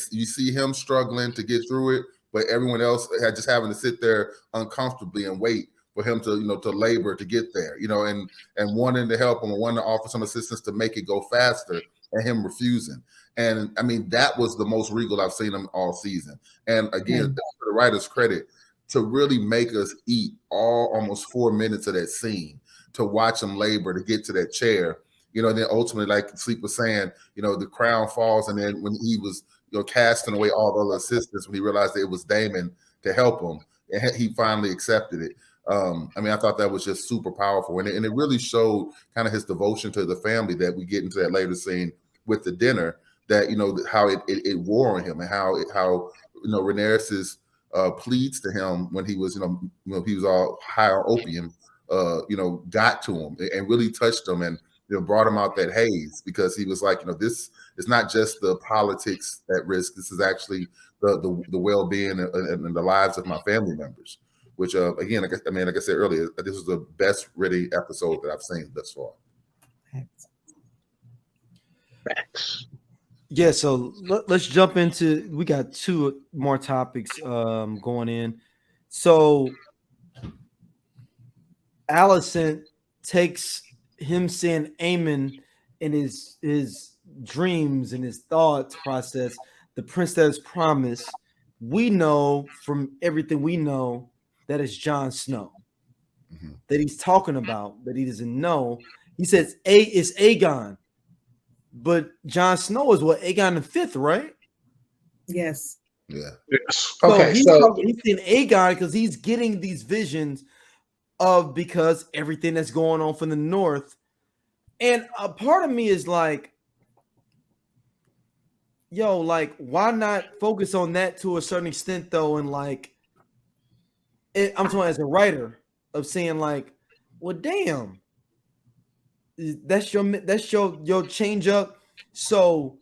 you see him struggling to get through it, but everyone else had just having to sit there uncomfortably and wait for him to to labor to get there, and wanting to help him and wanting to offer some assistance to make it go faster, and him refusing. And I mean, that was the most regal I've seen him all season. And again, for the writer's credit, to really make us eat almost 4 minutes of that scene, to watch him labor to get to that chair. And then ultimately, like Sleep was saying, the crown falls, and then when he was, casting away all the other assistants, when he realized that it was Daemon to help him, and he finally accepted it. I mean, I thought that was just super powerful, and it really showed kind of his devotion to the family that we get into that later scene with the dinner. That how it wore on him, and how Rhaenyra's pleads to him when he was he was all high on opium, got to him and really touched him, and brought him out that haze, because he was like, this is not just the politics at risk. This is actually the well-being and the lives of my family members. Which again, like I said earlier, this is the best ready episode that I've seen thus far. Facts. Yeah, so let's jump into. We got 2 more topics going in. So Allison takes him seeing Aemon in his dreams and his thoughts process, the prince that is promised. We know from everything we know that it's Jon Snow that he's talking about, that he doesn't know. He says it's Aegon, but Jon Snow is what, Aegon the 5th, right? Yes. Yeah. So okay, he's seeing Aegon because he's getting these visions of, because everything that's going on from the north. And a part of me is like, yo, like, why not focus on that to a certain extent, though? And like, I'm talking as a writer of saying, like, well, damn, that's your change up. So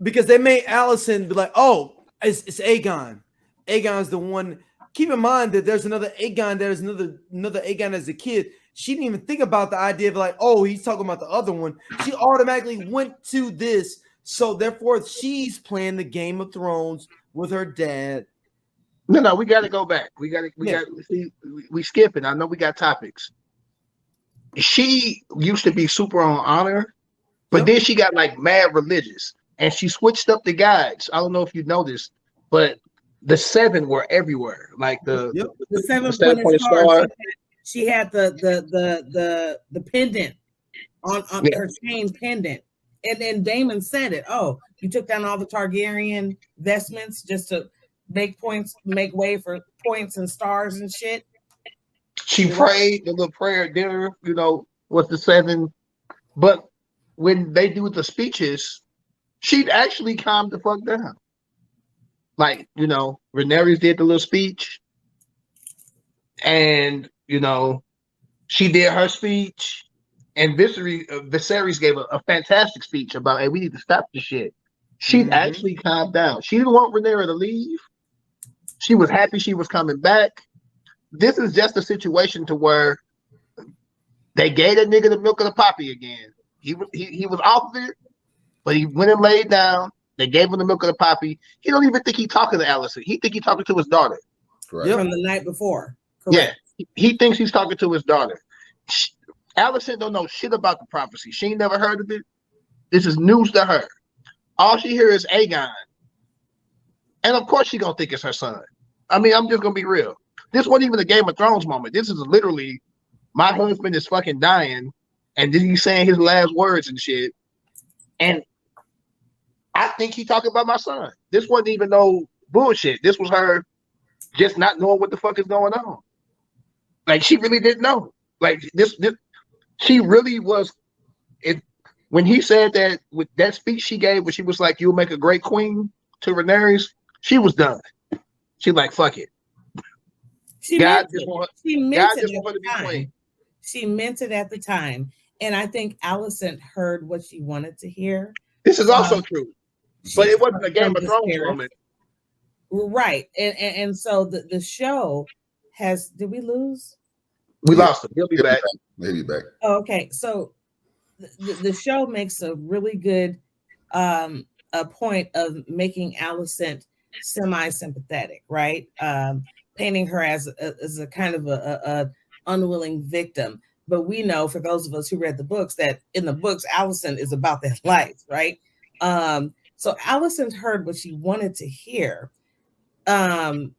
because they made Allison be like, oh, it's Aegon. Aegon's the one. Keep in mind that there's another Aegon. There's another Aegon as a kid. She didn't even think about the idea of like, oh, he's talking about the other one. She automatically went to this. So therefore, she's playing the Game of Thrones with her dad. No, we got to go back. We skipping. I know we got topics. She used to be super on honor, but then she got like mad religious, and she switched up the guides. I don't know if you noticed, but the 7 were everywhere. Like the 7-pointed star. She had the pendant on her chain pendant. And then Daemon said it. Oh, you took down all the Targaryen vestments just to make way for points and stars and shit. She prayed the little prayer at dinner, with the 7. But when they do the speeches, she'd actually calm the fuck down. Like, Rhaenyra did the little speech, and she did her speech, And Viserys gave a fantastic speech about, hey, we need to stop this shit. She actually calmed down. She didn't want Rhaenyra to leave. She was happy she was coming back. This is just a situation to where they gave that nigga the milk of the poppy again. He was off of it, but he went and laid down. They gave him the milk of the poppy. He don't even think he's talking to Alicent. He think he's talking to his daughter. Correct. From the night before. Correct. Yeah, he thinks he's talking to his daughter. Alicent don't know shit about the prophecy. She ain't never heard of it. This is news to her. All she hears is Aegon. And of course she gonna think it's her son. I mean, I'm just gonna be real. This wasn't even a Game of Thrones moment. This is literally my husband is fucking dying, and then he's saying his last words and shit. And I think he talking about my son. This wasn't even no bullshit. This was her just not knowing what the fuck is going on. Like, she really didn't know. Like, this she really was. When he said that, with that speech she gave, where she was like, "You'll make a great queen" to Rhaenyra, she was done. She like, fuck it. God just want her to be queen. She meant it at the time, and I think Alicent heard what she wanted to hear. This is also true, but it wasn't a Game of Thrones moment, right? And so the show has. Did we lose? We lost him. He'll be back. Maybe back. Oh, okay, so the show makes a really good a point of making Alicent semi-sympathetic, right? Painting her as a kind of a unwilling victim. But we know, for those of us who read the books, that in the books, Alicent is about that life, right? So Alicent heard what she wanted to hear. And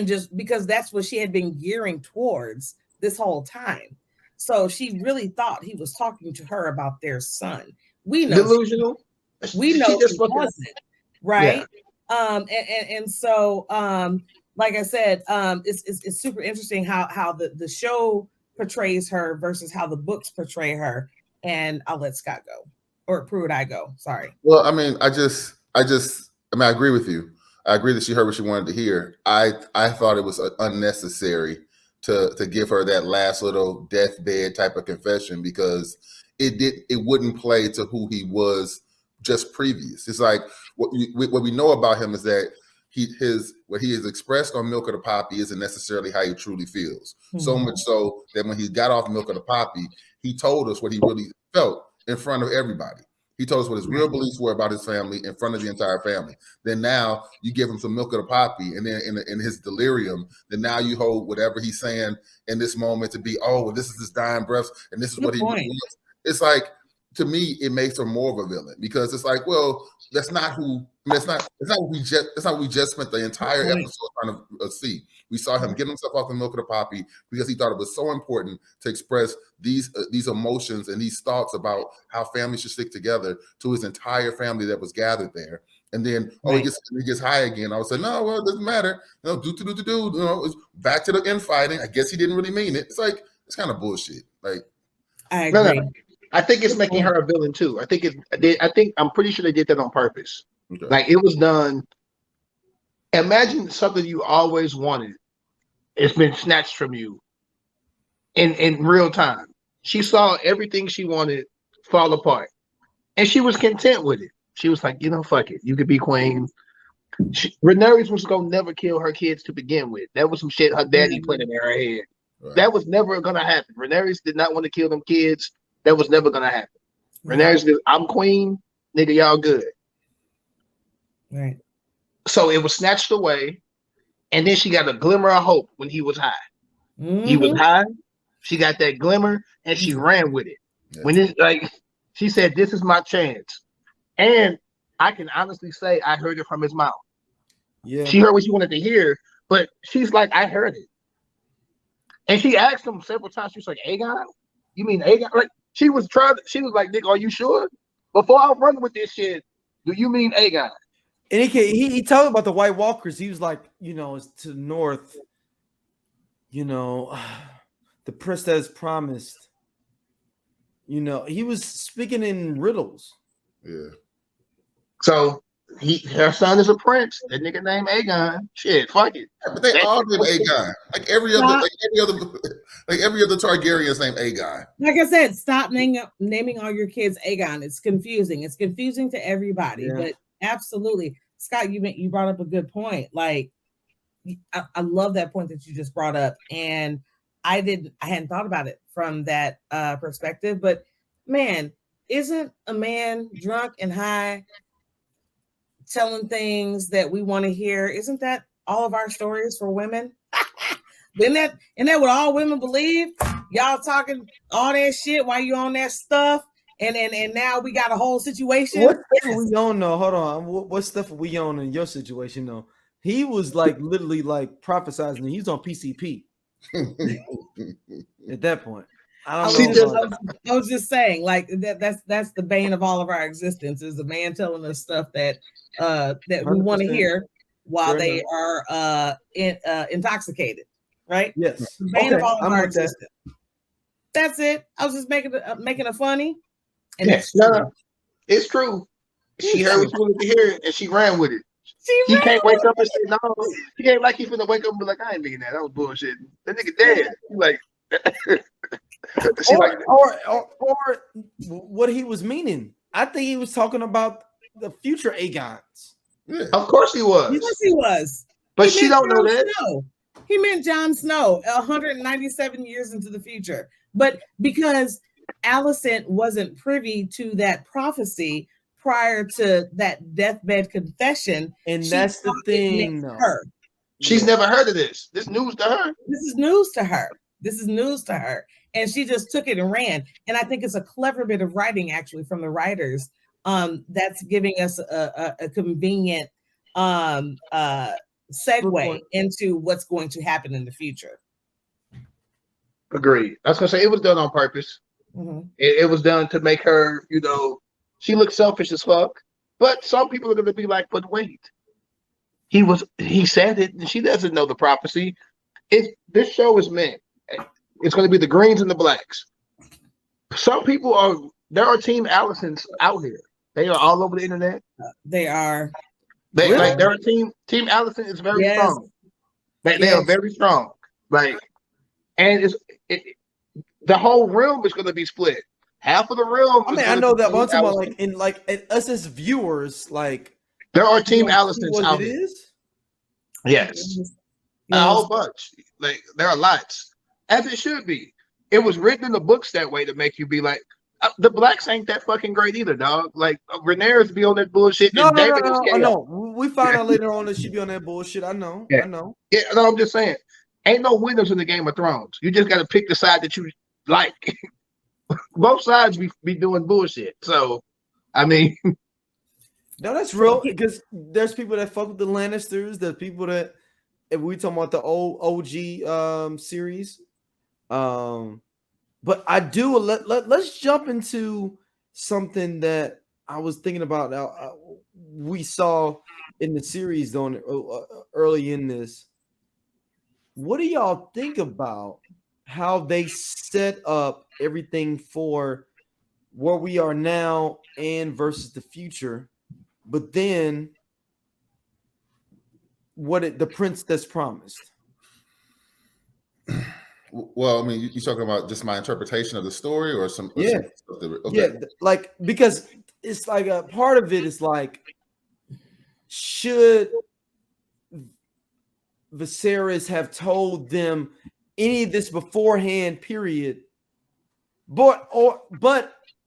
just because that's what she had been gearing towards this whole time. So she really thought he was talking to her about their son. We know delusional. We know he wasn't, right? Yeah. And so like I said, it's super interesting how the show portrays her versus how the books portray her. And I'll let Scott go, or Pruitt, I go. Sorry. Well, I mean, I agree with you. I agree that she heard what she wanted to hear. I thought it was unnecessary to give her that last little deathbed type of confession, because it wouldn't play to who he was just previous. It's like what we know about him is that what he has expressed on Milk of the Poppy isn't necessarily how he truly feels. Mm-hmm. So much so that when he got off Milk of the Poppy, he told us what he really felt in front of everybody. He told us what his real beliefs were about his family in front of the entire family. Then now you give him some Milk of the Poppy, and then in his delirium, then now you hold whatever he's saying in this moment to be, oh, well, this is his dying breath, and this is what he really wants. It's like, to me, it makes her more of a villain, because it's like, well, that's not who we just spent the entire episode trying to see. We saw him get himself off the Milk of the Poppy because he thought it was so important to express these emotions and these thoughts about how families should stick together to his entire family that was gathered there. And then he gets high again. I would say, no, well, it doesn't matter. Do. It's back to the infighting. I guess he didn't really mean it. It's like, it's kind of bullshit. Like, I agree. No. I think it's making her a villain too. I'm pretty sure they did that on purpose. Okay. Like, it was done. Imagine something you always wanted. It's been snatched from you in real time. She saw everything she wanted fall apart, and she was content with it. She was like, fuck it. You could be queen. Rhaenyra was gonna never kill her kids to begin with. That was some shit her daddy put in her head. Right. That was never gonna happen. Rhaenyra did not want to kill them kids. That was never gonna happen. Rhaenyra said, I'm queen, nigga, y'all good. Right. So it was snatched away, and then she got a glimmer of hope when he was high. Mm-hmm. He was high. She got that glimmer, and she ran with it. Yeah. When she said, "This is my chance," and I can honestly say I heard it from his mouth. Yeah, she heard what she wanted to hear, but she's like, "I heard it," and she asked him several times. She was like, "Aegon, you mean Aegon?" Like, she was like, "Nick, are you sure? Before I run with this shit, do you mean Aegon?" And he talked about the White Walkers. He was like, it's to the north, the prince that is promised. He was speaking in riddles. Yeah. So Her son is a prince. That nigga named Aegon. Shit, fuck it. But they all name Aegon. Like every other Targaryen's name Aegon. Like I said, stop naming all your kids Aegon. It's confusing. It's confusing to everybody. But absolutely, Scott, you brought up a good point. Like, I love that point that you just brought up, and I hadn't thought about it from that perspective. But man, isn't a man drunk and high telling things that we want to hear? Isn't that all of our stories for women? Isn't that what all women believe? Y'all talking all that shit while you on that stuff, and now we got a whole situation. What stuff are we on though? Hold on. What stuff are we on in your situation though? He was like literally like prophesizing. He's on PCP at that point. I was just saying, like that's the bane of all of our existence, is the man telling us stuff that we want to hear while they are intoxicated, right? Yes. The bane of all of our existence. That's it. I was just making a funny. And yes, it's true. She heard what she wanted to hear and she ran with it. He can't wake up and say no. He ain't like he's finna wake up and be like, I ain't mean that. That was bullshit. That nigga dead. He like, or what he was meaning. I think he was talking about the future Aegons. Yeah. Of course he was. Yes, he was. But she don't know that. Snow. He meant Jon Snow 197 years into the future. But because Alicent wasn't privy to that prophecy prior to that deathbed confession, and that's the thing. She's never heard of this. This news to her. This is news to her. And she just took it and ran. And I think it's a clever bit of writing, actually, from the writers. That's giving us a convenient segue into what's going to happen in the future. Agreed. I was gonna say it was done on purpose. Mm-hmm. It was done to make her, she looks selfish as fuck. But some people are gonna be like, but wait, he said it, and she doesn't know the prophecy. This show is meant. It's gonna be the greens and the blacks. Some people there are Team Alicents out here. They are all over the internet. They are. There are Team Alicent is very strong. They are very strong. And the whole realm is going to be split. Half of the realm. I mean, I know that, but I'm talking about us as viewers, there are Team Alicents out there. Yes, a whole bunch. There are lots, as it should be. It was written in the books that way to make you be like, the blacks ain't that fucking great either, dog. Rhaenyra's be on that bullshit. No. We found out later on that she be on that bullshit. I know. Yeah, no, I'm just saying. Ain't no winners in the Game of Thrones. You just got to pick the side that you like. Both sides be doing bullshit. So, I mean. No, that's real. Because there's people that fuck with the Lannisters. There's people that, if we talking about the old OG series. But I do, let's jump into something that I was thinking about. We saw in the series early in this. What do y'all think about how they set up everything for where we are now and versus the future? But then the prince that's promised? Well, I mean, you talking about just my interpretation of the story or some? Yeah. Because it's like a part of it is like, should Viserys have told them any of this beforehand, period? But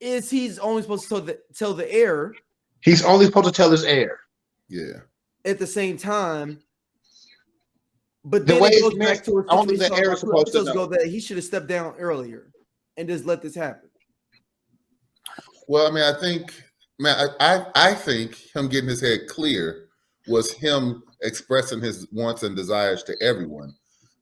is he's only supposed to tell the heir? He's only supposed to tell his heir. Yeah. At the same time. But the then way it goes back to only the heir is supposed to know. That he should have stepped down earlier and just let this happen. Well, I mean, I think him getting his head clear was him expressing his wants and desires to everyone.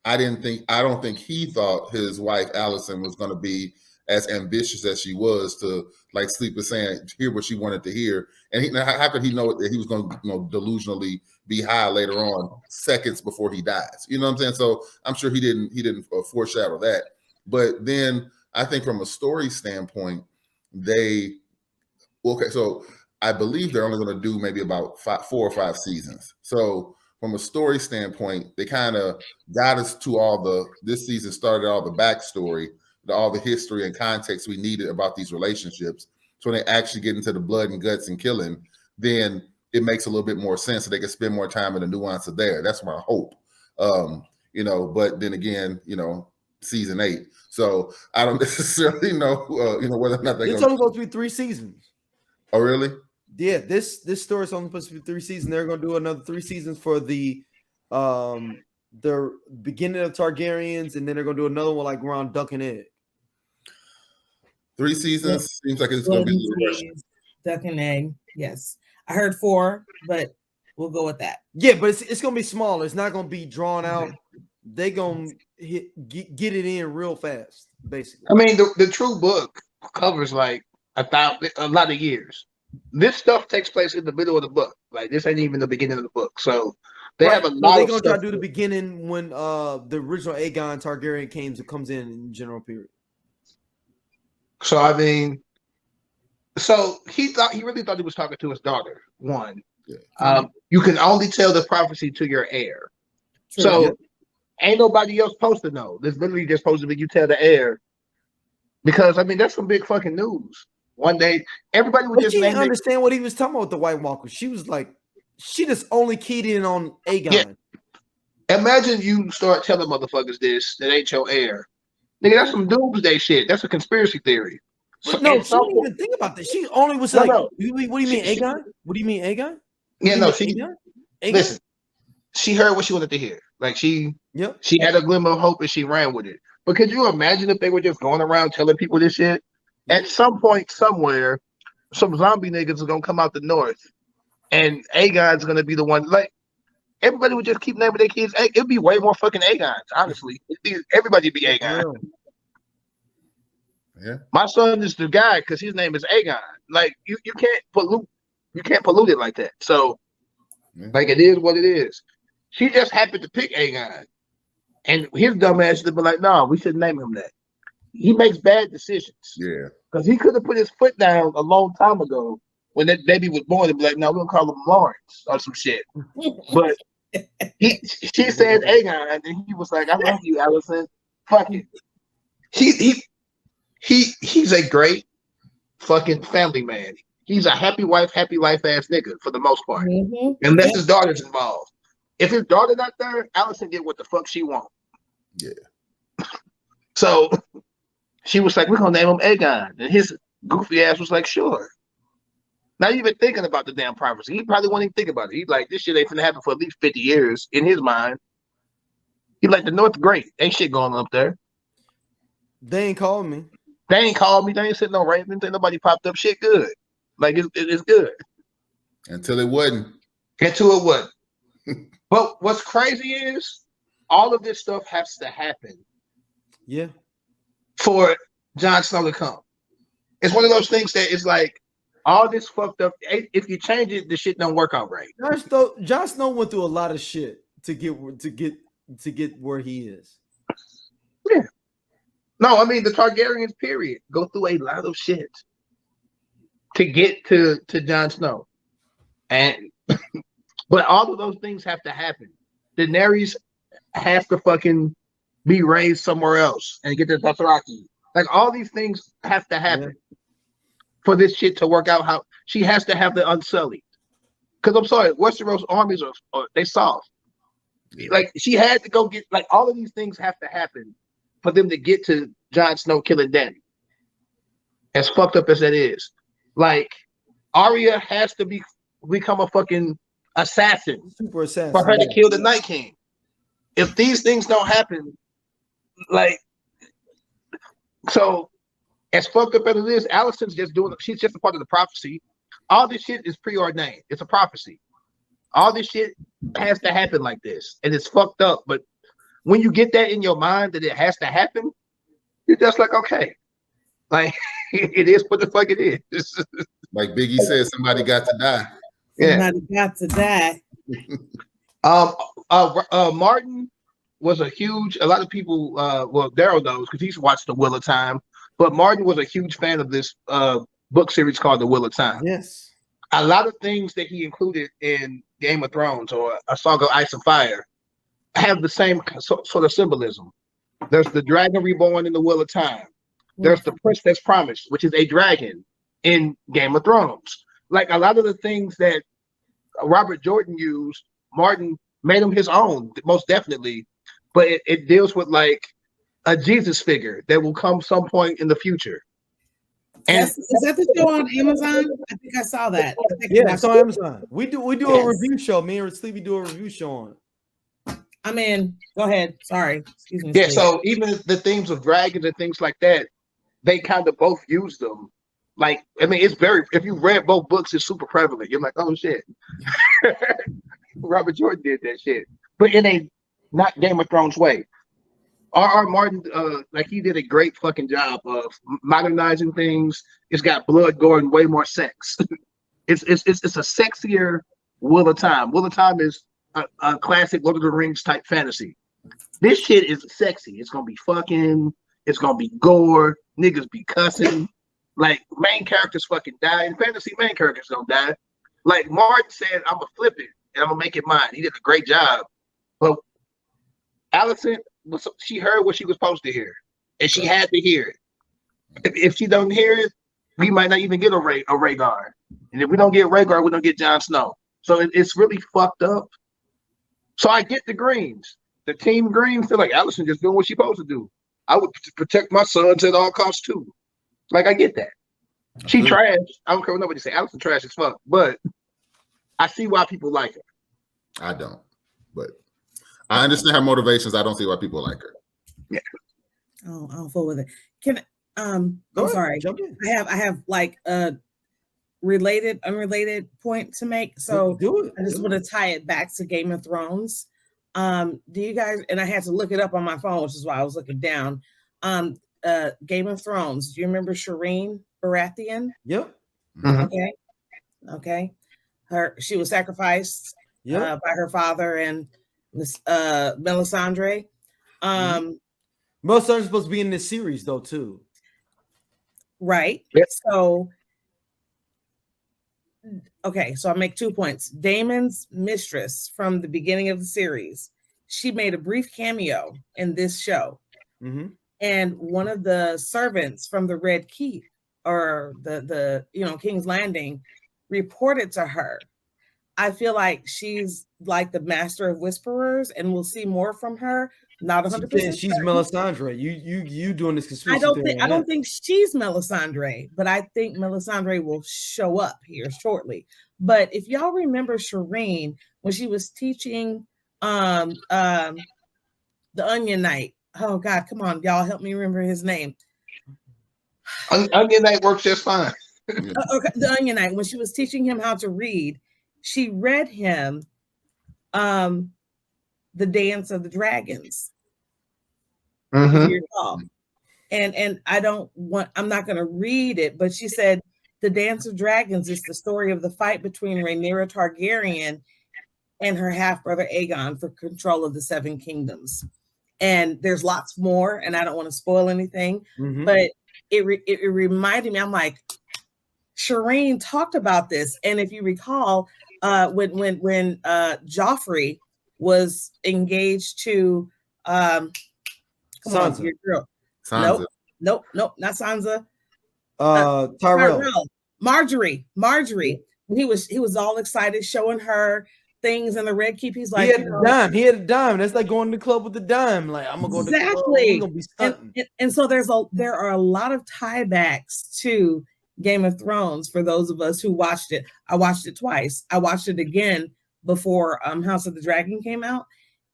I don't think he thought his wife Alicent was going to be as ambitious as she was to Sleep was saying, hear what she wanted to hear. And how could he know that he was going to delusionally be high later on, seconds before he dies? You know what I'm saying? So I'm sure he didn't foreshadow that. But then I think from a story standpoint, so I believe they're only going to do maybe about 4 or 5 seasons. So from a story standpoint, they kind of got us to this season started all the backstory, all the history and context we needed about these relationships. So when they actually get into the blood and guts and killing, then it makes a little bit more sense so they can spend more time in the nuance of there. That's my hope. But then again, season 8. So I don't necessarily know, whether or not they're It's only supposed to be 3 seasons. Oh, really? Yeah, this story is only supposed to be 3 seasons. They're going to do another 3 seasons for the beginning of Targaryens, and then they're going to do another one like around Duck and Egg. 3 seasons seems like it's going to be a little rushing. Duck and Egg, yes. I heard 4, but we'll go with that. Yeah, but it's going to be smaller. It's not going to be drawn out. They're going to get it in real fast, basically. I mean, the true book covers like a lot of years. This stuff takes place in the middle of the book. Like this ain't even the beginning of the book. So they have a lot. They're of gonna stuff try to do the beginning when the original Aegon Targaryen comes in general period. So I mean, he really thought he was talking to his daughter. One, you can only tell the prophecy to your heir. True. So ain't nobody else supposed to know. This literally just supposed to be you tell the heir. Because I mean that's some big fucking news. One day, everybody would just. She didn't understand what he was talking about with the White Walkers. She was like, she just only keyed in on Aegon. Yeah. Imagine you start telling motherfuckers this that ain't your heir. Nigga, that's some doomsday shit. That's a conspiracy theory. But no, she didn't even think about this. She only was like, what do you mean, Aegon? What do you mean, Aegon? Yeah, no, Aegon? Listen, she heard what she wanted to hear. Like she had a glimmer of hope and she ran with it. But could you imagine if they were just going around telling people this shit? At some point, somewhere, some zombie niggas are gonna come out the north, and Aegon's gonna be the one. Like everybody would just keep naming their kids. It'd be way more fucking Aegons, honestly. Everybody be Aegon. Yeah. My son is the guy because his name is Aegon. Like you can't pollute it like that. So, like it is what it is. She just happened to pick Aegon, and his dumb ass would be like, "No, we shouldn't name him that." He makes bad decisions. Yeah. Because he could have put his foot down a long time ago when that baby was born and be like, no, we're gonna call him Lawrence or some shit. But she said Aegon, and he was like, I love you, Allison. Fuck it. He's a great fucking family man. He's a happy wife, happy life ass nigga for the most part. Unless his daughter's involved. If his daughter not there, Allison get what the fuck she want. Yeah. So she was like, we're gonna name him Aegon. And his goofy ass was like, sure. Not even thinking about the damn prophecy. He probably won't even think about it. He's like, this shit ain't gonna happen for at least 50 years in his mind. He's like, the North great. Ain't shit going on up there. They ain't called me. They ain't called me. They ain't sitting no Ravens. Ain't nobody popped up. Shit good. Like it's good. Until it wasn't. Until it wasn't. But what's crazy is all of this stuff has to happen. Yeah. For Jon Snow to come. It's one of those things that it's like all this fucked up. If you change it, the shit don't work out right. Jon Snow went through a lot of shit to get where he is. Yeah. No, I mean the Targaryens, period, go through a lot of shit to get to Jon Snow. And but all of those things have to happen. Daenerys has to fucking be raised somewhere else and get the Dothraki. Like all these things have to happen for this shit to work out. How she has to have the Unsullied. Because I'm sorry, Westeros armies are they soft. Like she had to go get like all of these things have to happen for them to get to Jon Snow killing Dany. As fucked up as that is, like Arya has to become a fucking assassin, super assassin for her to kill the Night King. If these things don't happen, like, so as fucked up as it is, Allison's just doing. She's just a part of the prophecy. All this shit is preordained. It's a prophecy. All this shit has to happen like this, and it's fucked up. But when you get that in your mind that it has to happen, you're just like, okay, like it is what the fuck it is. Like Biggie said, somebody got to die. Somebody got to die. Martin was a lot of people, well, Daryl knows because he's watched The Wheel of Time, but Martin was a huge fan of this book series called The Wheel of Time. Yes. a lot of things that he included in Game of Thrones or A Song of Ice and Fire have the same sort of symbolism. There's the dragon reborn in the Wheel of Time. There's the Princess Promised, which is a dragon in Game of Thrones. Like a lot of the things that Robert Jordan used, Martin made them his own, most definitely. But it deals with like a Jesus figure that will come some point in the future. And is that the show on Amazon? I think I saw that. Yeah, it's on Amazon. We do a review show. Me and Sleepy do a review show on it. I'm in. Go ahead. Sorry. Excuse me. Yeah, Sleep. so even the themes of dragons and things like that, they kind of both use them. Like, I mean, it's very, if you read both books, it's super prevalent. You're like, oh shit. Robert Jordan did that shit. But in a not Game of Thrones way. R.R. Martin, like he did a great fucking job of modernizing things. It's got blood, gore, and way more sex. It's a sexier Wheel of Time. Wheel of Time is a classic Lord of the Rings type fantasy. This shit is sexy. It's gonna be fucking. It's gonna be gore. Niggas be cussing. Like main characters fucking die. In fantasy, main characters don't die. Like Martin said, I'm gonna flip it and I'm gonna make it mine. He did a great job. But Allison, she heard what she was supposed to hear, and she had to hear it. If she don't hear it, we might not even get a Rhaegar. And if we don't get Rhaegar, we don't get Jon Snow. So it's really fucked up. So I get the Greens. The team Green feel like Allison just doing what she's supposed to do. I would protect my sons at all costs too. Like I get that. She trash. I don't care what nobody say. Allison trash as fuck. But I see why people like her. I don't. But I understand her motivations. I don't see why people like her. Yeah. Oh, I'll fool with it. Can Go I'm ahead, sorry. jump in. I have like a unrelated point to make. So do it. I just want to tie it back to Game of Thrones. Do you guys, and I had to look it up on my phone, which is why I was looking down. Game of Thrones. Do you remember Shireen Baratheon? Yep. Okay. Okay. She was sacrificed by her father and Melisandre. Melisandre's supposed to be in this series though, too. Right. Yep. So okay, so I'll make 2 points. Daemon's mistress from the beginning of the series, she made a brief cameo in this show. And one of the servants from the Red Keep or the King's Landing reported to her. I feel like she's like the master of whisperers, and we'll see more from her. Not 100%. She's Melisandre. You doing this conspiracy theory? I don't think she's Melisandre, but I think Melisandre will show up here shortly. But if y'all remember Shireen when she was teaching the Onion Knight. Oh God, come on, y'all, help me remember his name. Onion Knight works just fine. Okay, the Onion Knight, when she was teaching him how to read, she read him the Dance of the Dragons. If you recall. And I'm not going to read it, but she said the Dance of Dragons is the story of the fight between Rhaenyra Targaryen and her half-brother Aegon for control of the Seven Kingdoms. And there's lots more, and I don't want to spoil anything, but it reminded me, I'm like, Shireen talked about this. And if you recall, when Joffrey was engaged to Sansa. Your girl. Sansa. Nope, not Sansa. Tyrell. Marjorie. He was all excited, showing her things in the Red Keep. He's like, he had a dime. That's like going to the club with the dime. Like, I'm gonna go to the club. We're gonna be stunting. And so there are a lot of tiebacks to Game of Thrones for those of us who watched it. I watched it twice. I watched it again before House of the Dragon came out.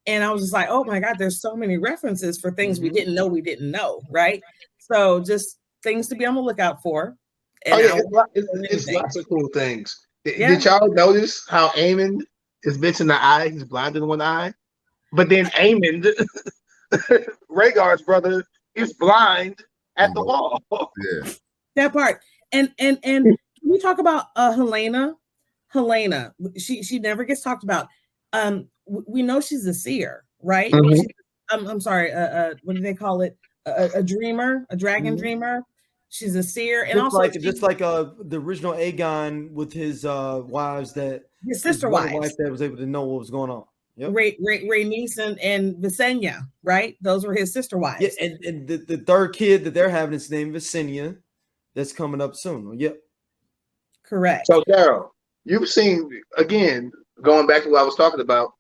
And I was just like, oh my God, there's so many references for things we didn't know, right? So just things to be on the lookout for. And it's lots of cool things. Did y'all notice how Aemon is missing the eye? He's blind in one eye. But then Aemon, Rhaegar's brother, is blind at the wall. Yeah. That part. And can we talk about Helena? Helena, she never gets talked about. We know she's a seer, right? I'm sorry. What do they call it? A dreamer, a dragon dreamer. She's a seer, and also just like the original Aegon with his wives, that his sister one wives, wife that was able to know what was going on. Yep. Rhaenys and Visenya, right? Those were his sister wives. Yeah, and the third kid that they're having is named Visenya. That's coming up soon. Yep. Correct. So, Daryl, you've seen, again, going back to what I was talking about,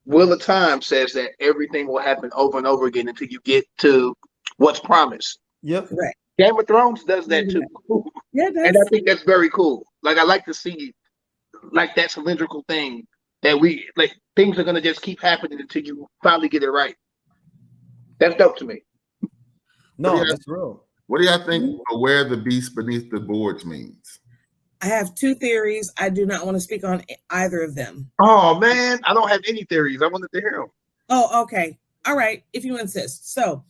Wheel of Time says that everything will happen over and over again until you get to what's promised. Yep. Correct. Game of Thrones does that too. Yeah, it does. And I think that's very cool. Like, I like to see like that cylindrical thing that we like. Things are gonna just keep happening until you finally get it right. That's dope to me. No, that's real. What do y'all think where the beast beneath the boards means? I have two theories. I do not want to speak on either of them. Oh man, I don't have any theories. I wanted to hear them. Oh, okay. All right, if you insist. So,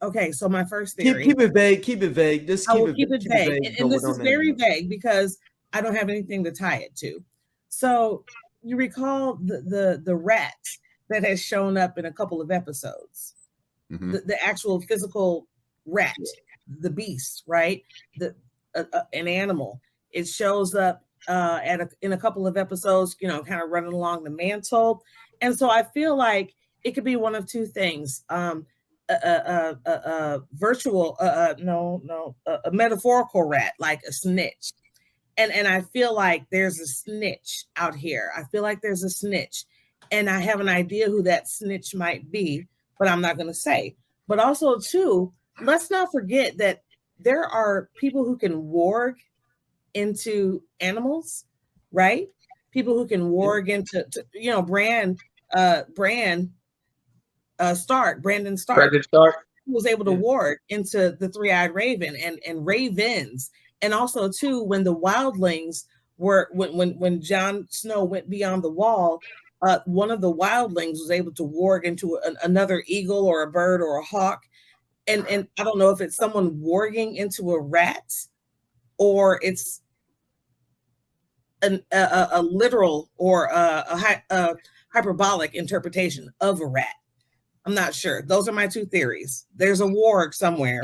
okay. So my first theory. Keep it vague. Keep it vague. Just I will keep it vague. And this is very vague vague because I don't have anything to tie it to. So you recall the rat that has shown up in a couple of episodes, the actual physical rat, the beast, right? An animal. It shows up in a couple of episodes, kind of running along the mantle, and so I feel like it could be one of two things: a metaphorical rat, like a snitch. And I feel like there's a snitch out here. I feel like there's a snitch, and I have an idea who that snitch might be, but I'm not going to say. But also, too, let's not forget that there are people who can warg into animals, right? People who can warg into, Brandon Stark was able to warg into the three-eyed raven and ravens. And also, too, when the wildlings were, when Jon Snow went beyond the wall, one of the wildlings was able to warg into another eagle or a bird or a hawk. And I don't know if it's someone warging into a rat or it's a literal or a hyperbolic interpretation of a rat. I'm not sure. Those are my two theories. There's a warg somewhere,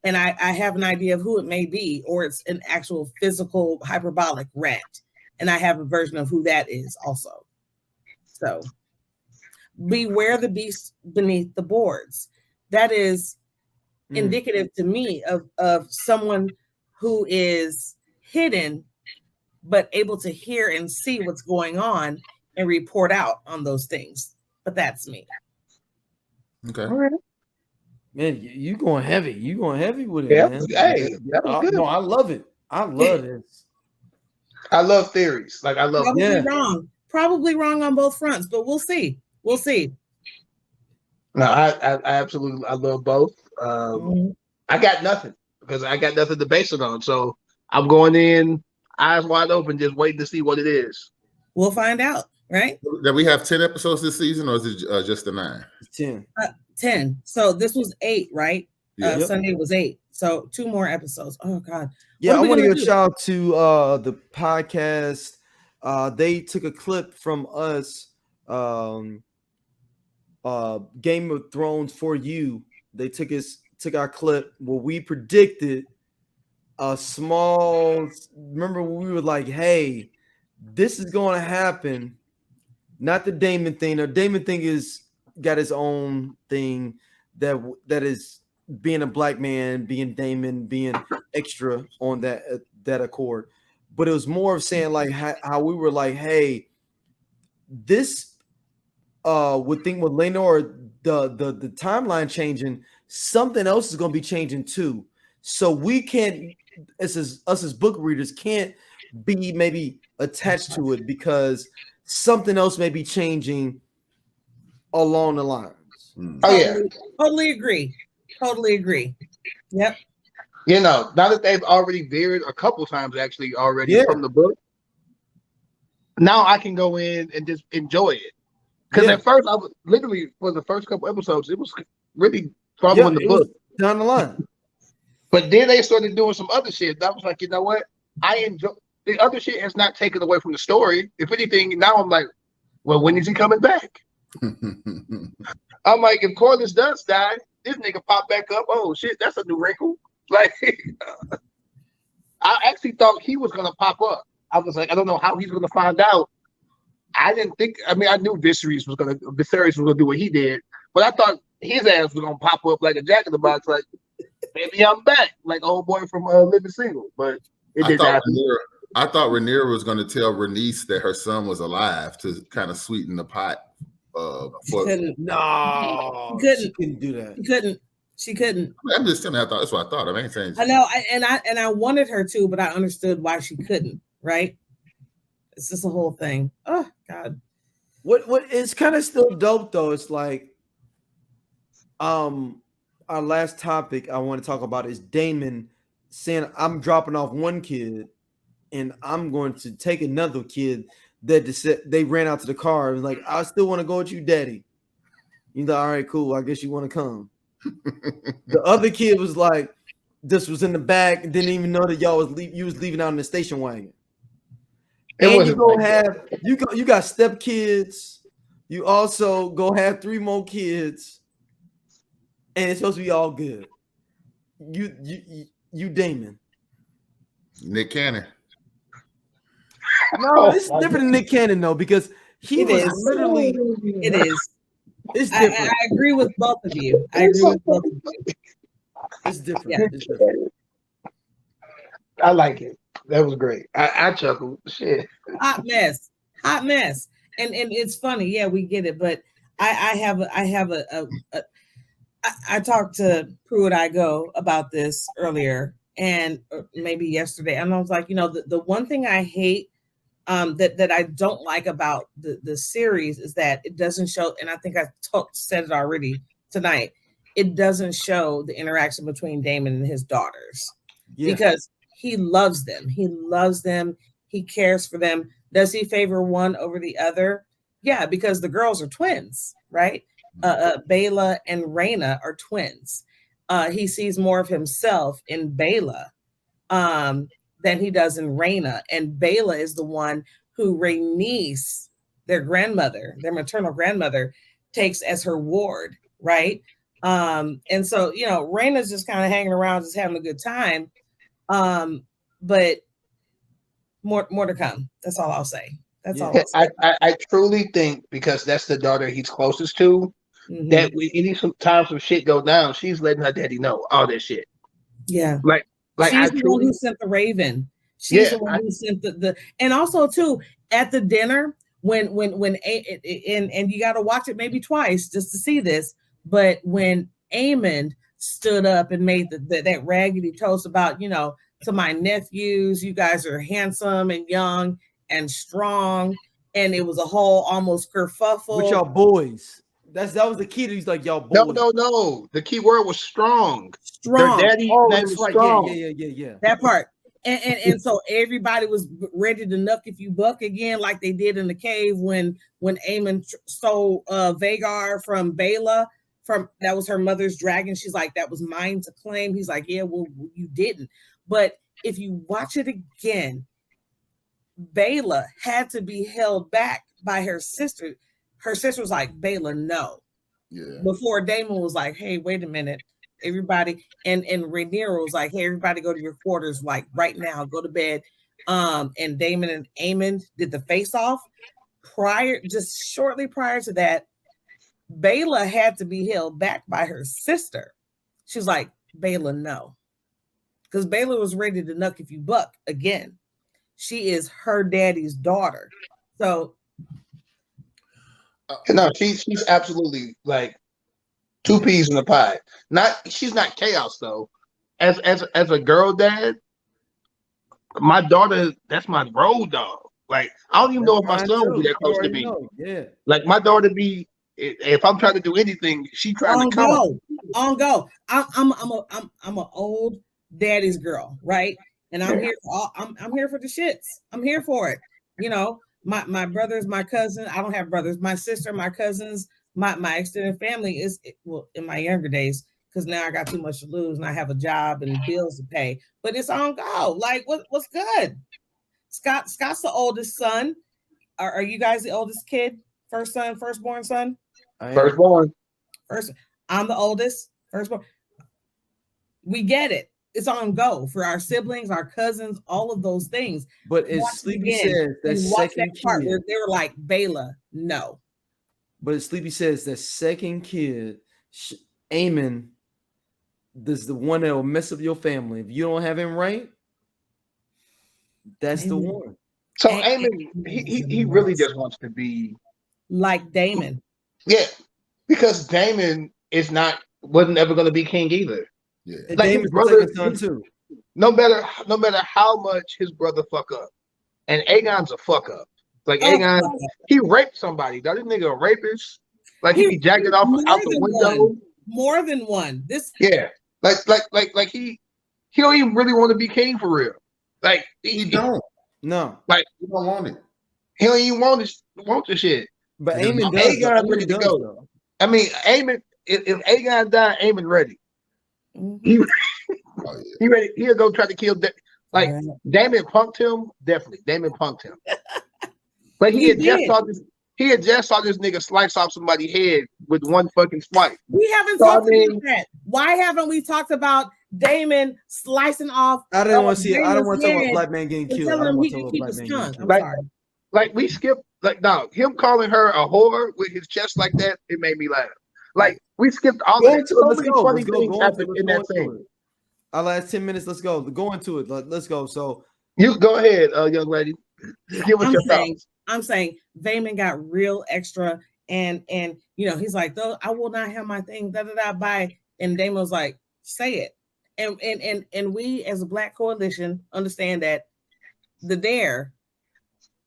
and I have an idea of who it may be, or it's an actual physical hyperbolic rat, and I have a version of who that is also. So beware the beast beneath the boards. That is indicative to me of someone who is hidden but able to hear and see what's going on and report out on those things. But that's me. Okay. All right. Man, you going heavy. You going heavy with it, man. Hey, that was good. No, I love it. I love this. I love theories. Like I love Probably wrong on both fronts, but we'll see. We'll see. No, I absolutely love both. I got nothing because I got nothing to base it on. So I'm going in eyes wide open, just waiting to see what it is. We'll find out, right? Did we have 10 episodes this season, or is it just the 9? 10. 10. So this was 8, right? Yeah. Sunday was 8. So 2 more episodes. Oh God. Yeah, I want to give a shout out to the podcast. They took a clip from us, Game of Thrones for You. They took our clip where we predicted a small. Remember when we were like, "Hey, this is going to happen." Not the Daemon thing. The Daemon thing is got his own thing that is being a black man, being Daemon, being extra on that accord. But it was more of saying like how we were like, hey, this would think with Lenore, the timeline changing, something else is going to be changing too. So we can't, us as book readers, can't be maybe attached to it because something else may be changing along the lines. Oh yeah, totally agree. Yep. Now that they've already veered a couple times actually already from the book, now I can go in and just enjoy it. Because at first I was literally for the first couple episodes, it was really following the book down the line. But then they started doing some other shit. I was like, you know what? I enjoy the other shit has not taken away from the story. If anything, now I'm like, well, when is he coming back? I'm like, if Corlys does die, this nigga pop back up. Oh shit, that's a new wrinkle. Like, I actually thought he was gonna pop up. I was like, I don't know how he's gonna find out. I didn't think. I mean, I knew Viserys was gonna do what he did, but I thought his ass was gonna pop up like a jack in the box, like, maybe I'm back, like old boy from Living Single. But it didn't happen. I thought Rhaenyra was going to tell Rhaenys that her son was alive to kind of sweeten the pot. No, she couldn't do that. She couldn't. I'm just saying. That's what I thought. I ain't saying. I know, and I wanted her to, but I understood why she couldn't. Right? It's just a whole thing. Oh God. What it's kind of still dope though. It's like, our last topic I want to talk about is Daemon saying, "I'm dropping off one kid, and I'm going to take another kid." That they ran out to the car and was like, "I still want to go with you, Daddy." He's like, "All right, cool. I guess you want to come." The other kid was like, "This was in the back, and didn't even know that you was leaving out in the station wagon." And you go have you got step kids. You also go have 3 more kids, and it's supposed to be all good. You Daemon. Nick Cannon. No, it's different than Nick Cannon though, because he was literally. It is. It's different. I agree with both of you. It's different. Yeah. It's different. I like it. That was great. I chuckled. Shit. Hot mess. And it's funny. Yeah, we get it. But I talked to Pruitt I Go about this earlier, and maybe yesterday, and I was like, the one thing I hate, that I don't like about the series is that it doesn't show, and I think I said it already tonight, it doesn't show the interaction between Daemon and his daughters. Yeah. Because he loves them. He cares for them. Does he favor one over the other? Yeah, because the girls are twins, right? Baela and Rhaena are twins. He sees more of himself in Baela than he does in Rhaena. And Baela is the one who Rhaenys, their maternal grandmother, takes as her ward, right? And so, Rhaena's just kind of hanging around, just having a good time. But more to come. That's all I'll say. I truly think, because that's the daughter he's closest to, that any times some shit go down, she's letting her daddy know all that shit. Yeah. Like she's the one who sent the raven. She's the one who sent the and also too at the dinner when and you got to watch it maybe twice just to see this. But when Aemond stood up and made that raggedy toast about, to my nephews, you guys are handsome and young and strong, and it was a whole almost kerfuffle with y'all boys. That was the key to. He's like, y'all boys. No. The key word was strong. Strong. Their daddy name was strong. Yeah. That part. And so everybody was ready to knuck if you buck again, like they did in the cave when Aemond stole Vhagar from Baela. That was her mother's dragon. She's like, that was mine to claim. He's like, yeah, well, you didn't. But if you watch it again, Baela had to be held back by her sister. Her sister was like, Baela, no. Yeah. Before Daemon was like, hey, wait a minute, everybody. And Rhaenyra was like, hey, everybody go to your quarters, like right now, go to bed. And Daemon and Aemond did the face off. Shortly prior to that, Baela had to be held back by her sister. She was like, Baela, no. Because Baela was ready to knuck if you buck again. She is her daddy's daughter. So no, she's absolutely like 2 peas in a pie. She's not chaos though. As a girl dad, my daughter, that's my road dog. Like, I don't even know if my son would be that close to me. Yeah. Like, my daughter be, if I'm trying to do anything, she trying to come. On go. I'm an old daddy's girl, right? And I'm here for I'm here for the shits. I'm here for it. My brothers, my cousin. I don't have brothers. My sister, my cousins, my extended family is, well, in my younger days, because now I got too much to lose and I have a job and bills to pay. But it's on go. Like, what's good? Scott's the oldest son. Are you guys the oldest kid? Firstborn son? Firstborn. I'm the oldest. Firstborn. We get it. it's on go for our siblings, our cousins, all of those things. But as Watch it Sleepy again says, that and watch second that part kid. where they were like, Bela, no. But as Sleepy says, that second kid, Aemon, this is the one that will mess up your family. If you don't have him right, that's the Aemon. one. So Aemon Aemon, he really just wants to be like Daemon. Yeah, because Daemon wasn't ever going to be king either. Yeah. And Like his Daemon's the brother, second son too. no matter how much his brother fuck up, and Aegon's a fuck up. Like Aegon, he raped somebody. That nigga a rapist. Like he jacked it off out the window. More than one. This like he don't even really want to be king for real. Like He don't. No. Like He don't want it. he don't even want the shit. But Yeah, Aemon does. Aegon ready to does, go. though. I mean, Aemon. If Aegon died, Aemon ready. He, Oh, yeah. he ready. He'll go try to kill. Like Daemon punked him. Definitely, Daemon punked him. But he had just saw this. He had just saw this nigga slice off somebody's head with one fucking swipe. We haven't talked about that. Why haven't we talked about Daemon slicing off? I didn't want to see it. I don't want to talk about head black man getting and killed. I telling don't him want he to talk can about keep black man his getting tongue. killed. I'm sorry. Like we skipped. Like no, him calling her a whore with his chest like that. It made me laugh. Like we skipped all of that. So many funny things happened in that scene. Our last 10 minutes. Let's go. Go into it. Let's go. So you go ahead, young lady. Give us your thoughts. I'm saying Daemon got real extra, and you know he's like, though I will not have my thing by, and Daemon was like, say it, and we as a Black Coalition understand that the dare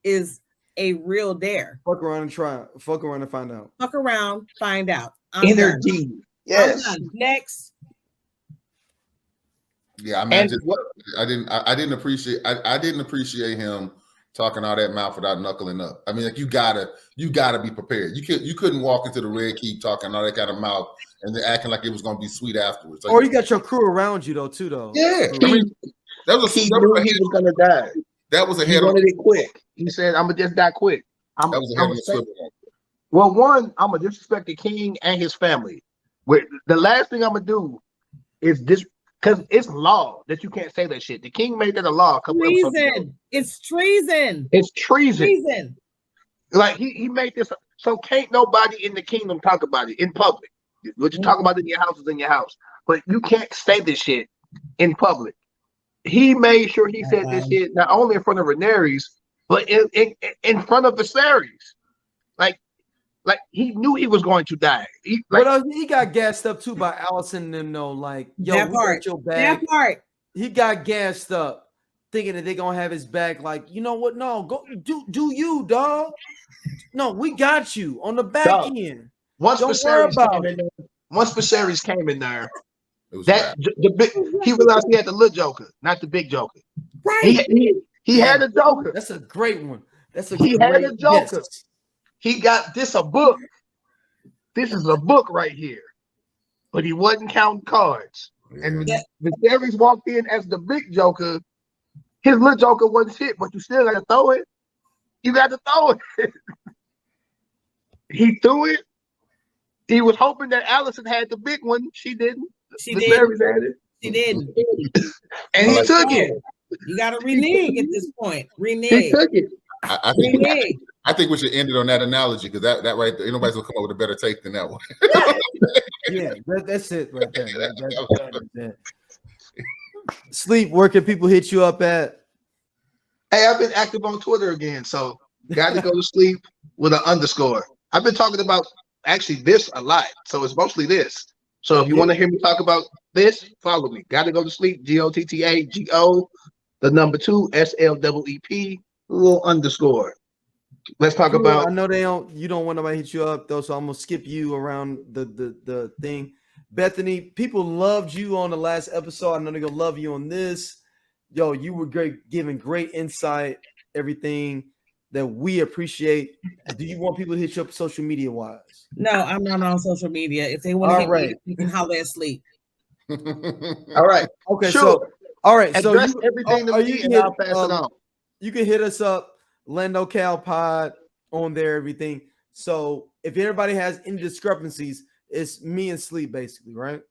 is a real dare. Fuck around and try. Fuck around and find out. Fuck around, find out. Energy. Yes. I'm done. Next. Yeah, I mean, I didn't appreciate him talking all that mouth without knuckling up. I mean, like you gotta be prepared. You couldn't walk into the Red Keep talking all that kind of mouth and then acting like it was gonna be sweet afterwards. Like, or you got your crew around you though. Yeah, I mean, that was he knew he was gonna die. That was a he wanted it quick. He said, "I'm gonna just die quick." That was a head of a swivel. Well, one, I'm gonna disrespect the king and his family. The last thing I'm gonna do is this. Because it's law that you can't say that shit. The king made that a law a couple episodes ago. It's treason. It's treason. Treason. Like he made this, so can't nobody in the kingdom talk about it in public. What you talk about in your house is in your house, but you can't say this shit in public. He made sure he said this shit not only in front of Rhaenyra, but in front of Viserys. Like he knew he was going to die. He got gassed up too by Allison and them. Though, like yo, that part. Your back. That part. He got gassed up, thinking that they're gonna have his back. Like, you know what? No, go do you, dog. No, we got you on the back end. Once Viserys came in there, he realized he had the little Joker, not the big Joker. Right. He had a Joker. That's a great one. He had a Joker. Yes. He got a book. This is a book right here. But he wasn't counting cards. Yeah. And when Viserys walked in as the big Joker, his little Joker wasn't shit, but you still got to throw it. You got to throw it. He threw it. He was hoping that Allison had the big one. She didn't. Viserys had it. She didn't. And he took it. You got to renege at this point. Renege. He took it. I think we should end it on that analogy because that right there, nobody's gonna come up with a better take than that one. Yeah, that's it right there. That's Sleep, where can people hit you up at? Hey, I've been active on Twitter again, so got to go to sleep with an underscore. I've been talking about actually this a lot, so it's mostly this. So if you want to hear me talk about this, follow me. Got to go to sleep. GOTTAGO, the number 2 SLEEP, little underscore. Let's talk about. I know you don't want nobody to hit you up though, so I'm gonna skip you around the thing. Bethany, people loved you on the last episode. I know they're gonna love you on this. Yo, you were great, giving great insight, everything that we appreciate. Do you want people to hit you up social media wise? No, I'm not on social media. If they want to hit me, you can holler at Sleep. All right. Okay, sure. So all right, address so everything to me and I'll pass it on. You can hit us up, Lando Cal Pod on there, everything. So if everybody has any discrepancies, it's me and Sleep basically, right?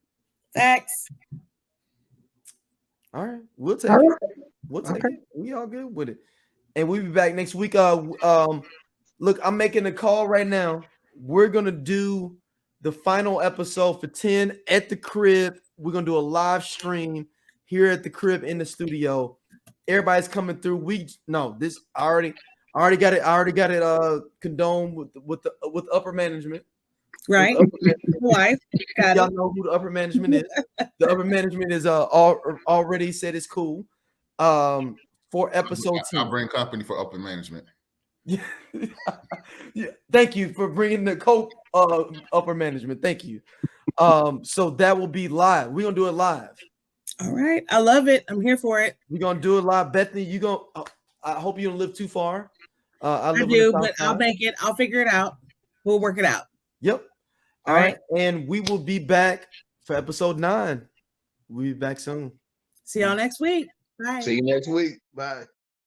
Facts. All right, we'll take All it. right. We'll take Okay. it. We all good with it. And we'll be back next week. Look, I'm making a call right now. We're gonna do the final episode for 10 at the crib. We're gonna do a live stream here at the crib in the studio. Everybody's coming through. I already got it. I already got it condoned with upper management. Right. Wife. Got Y'all it. know who the upper management is. The upper management is already said it's cool. For episode 10. I'll bring company for upper management. Yeah. Yeah. Thank you for bringing the upper management. Thank you. So that will be live. We're gonna do it live. All right. I love it. I'm here for it. We're gonna do it live. Bethany, you gonna I hope you don't live too far. I I do, but I'll make it. I'll figure it out. We'll work it out. Yep. All right. And we will be back for episode 9. We'll be back soon. See y'all next week. Bye. See you next week. Bye.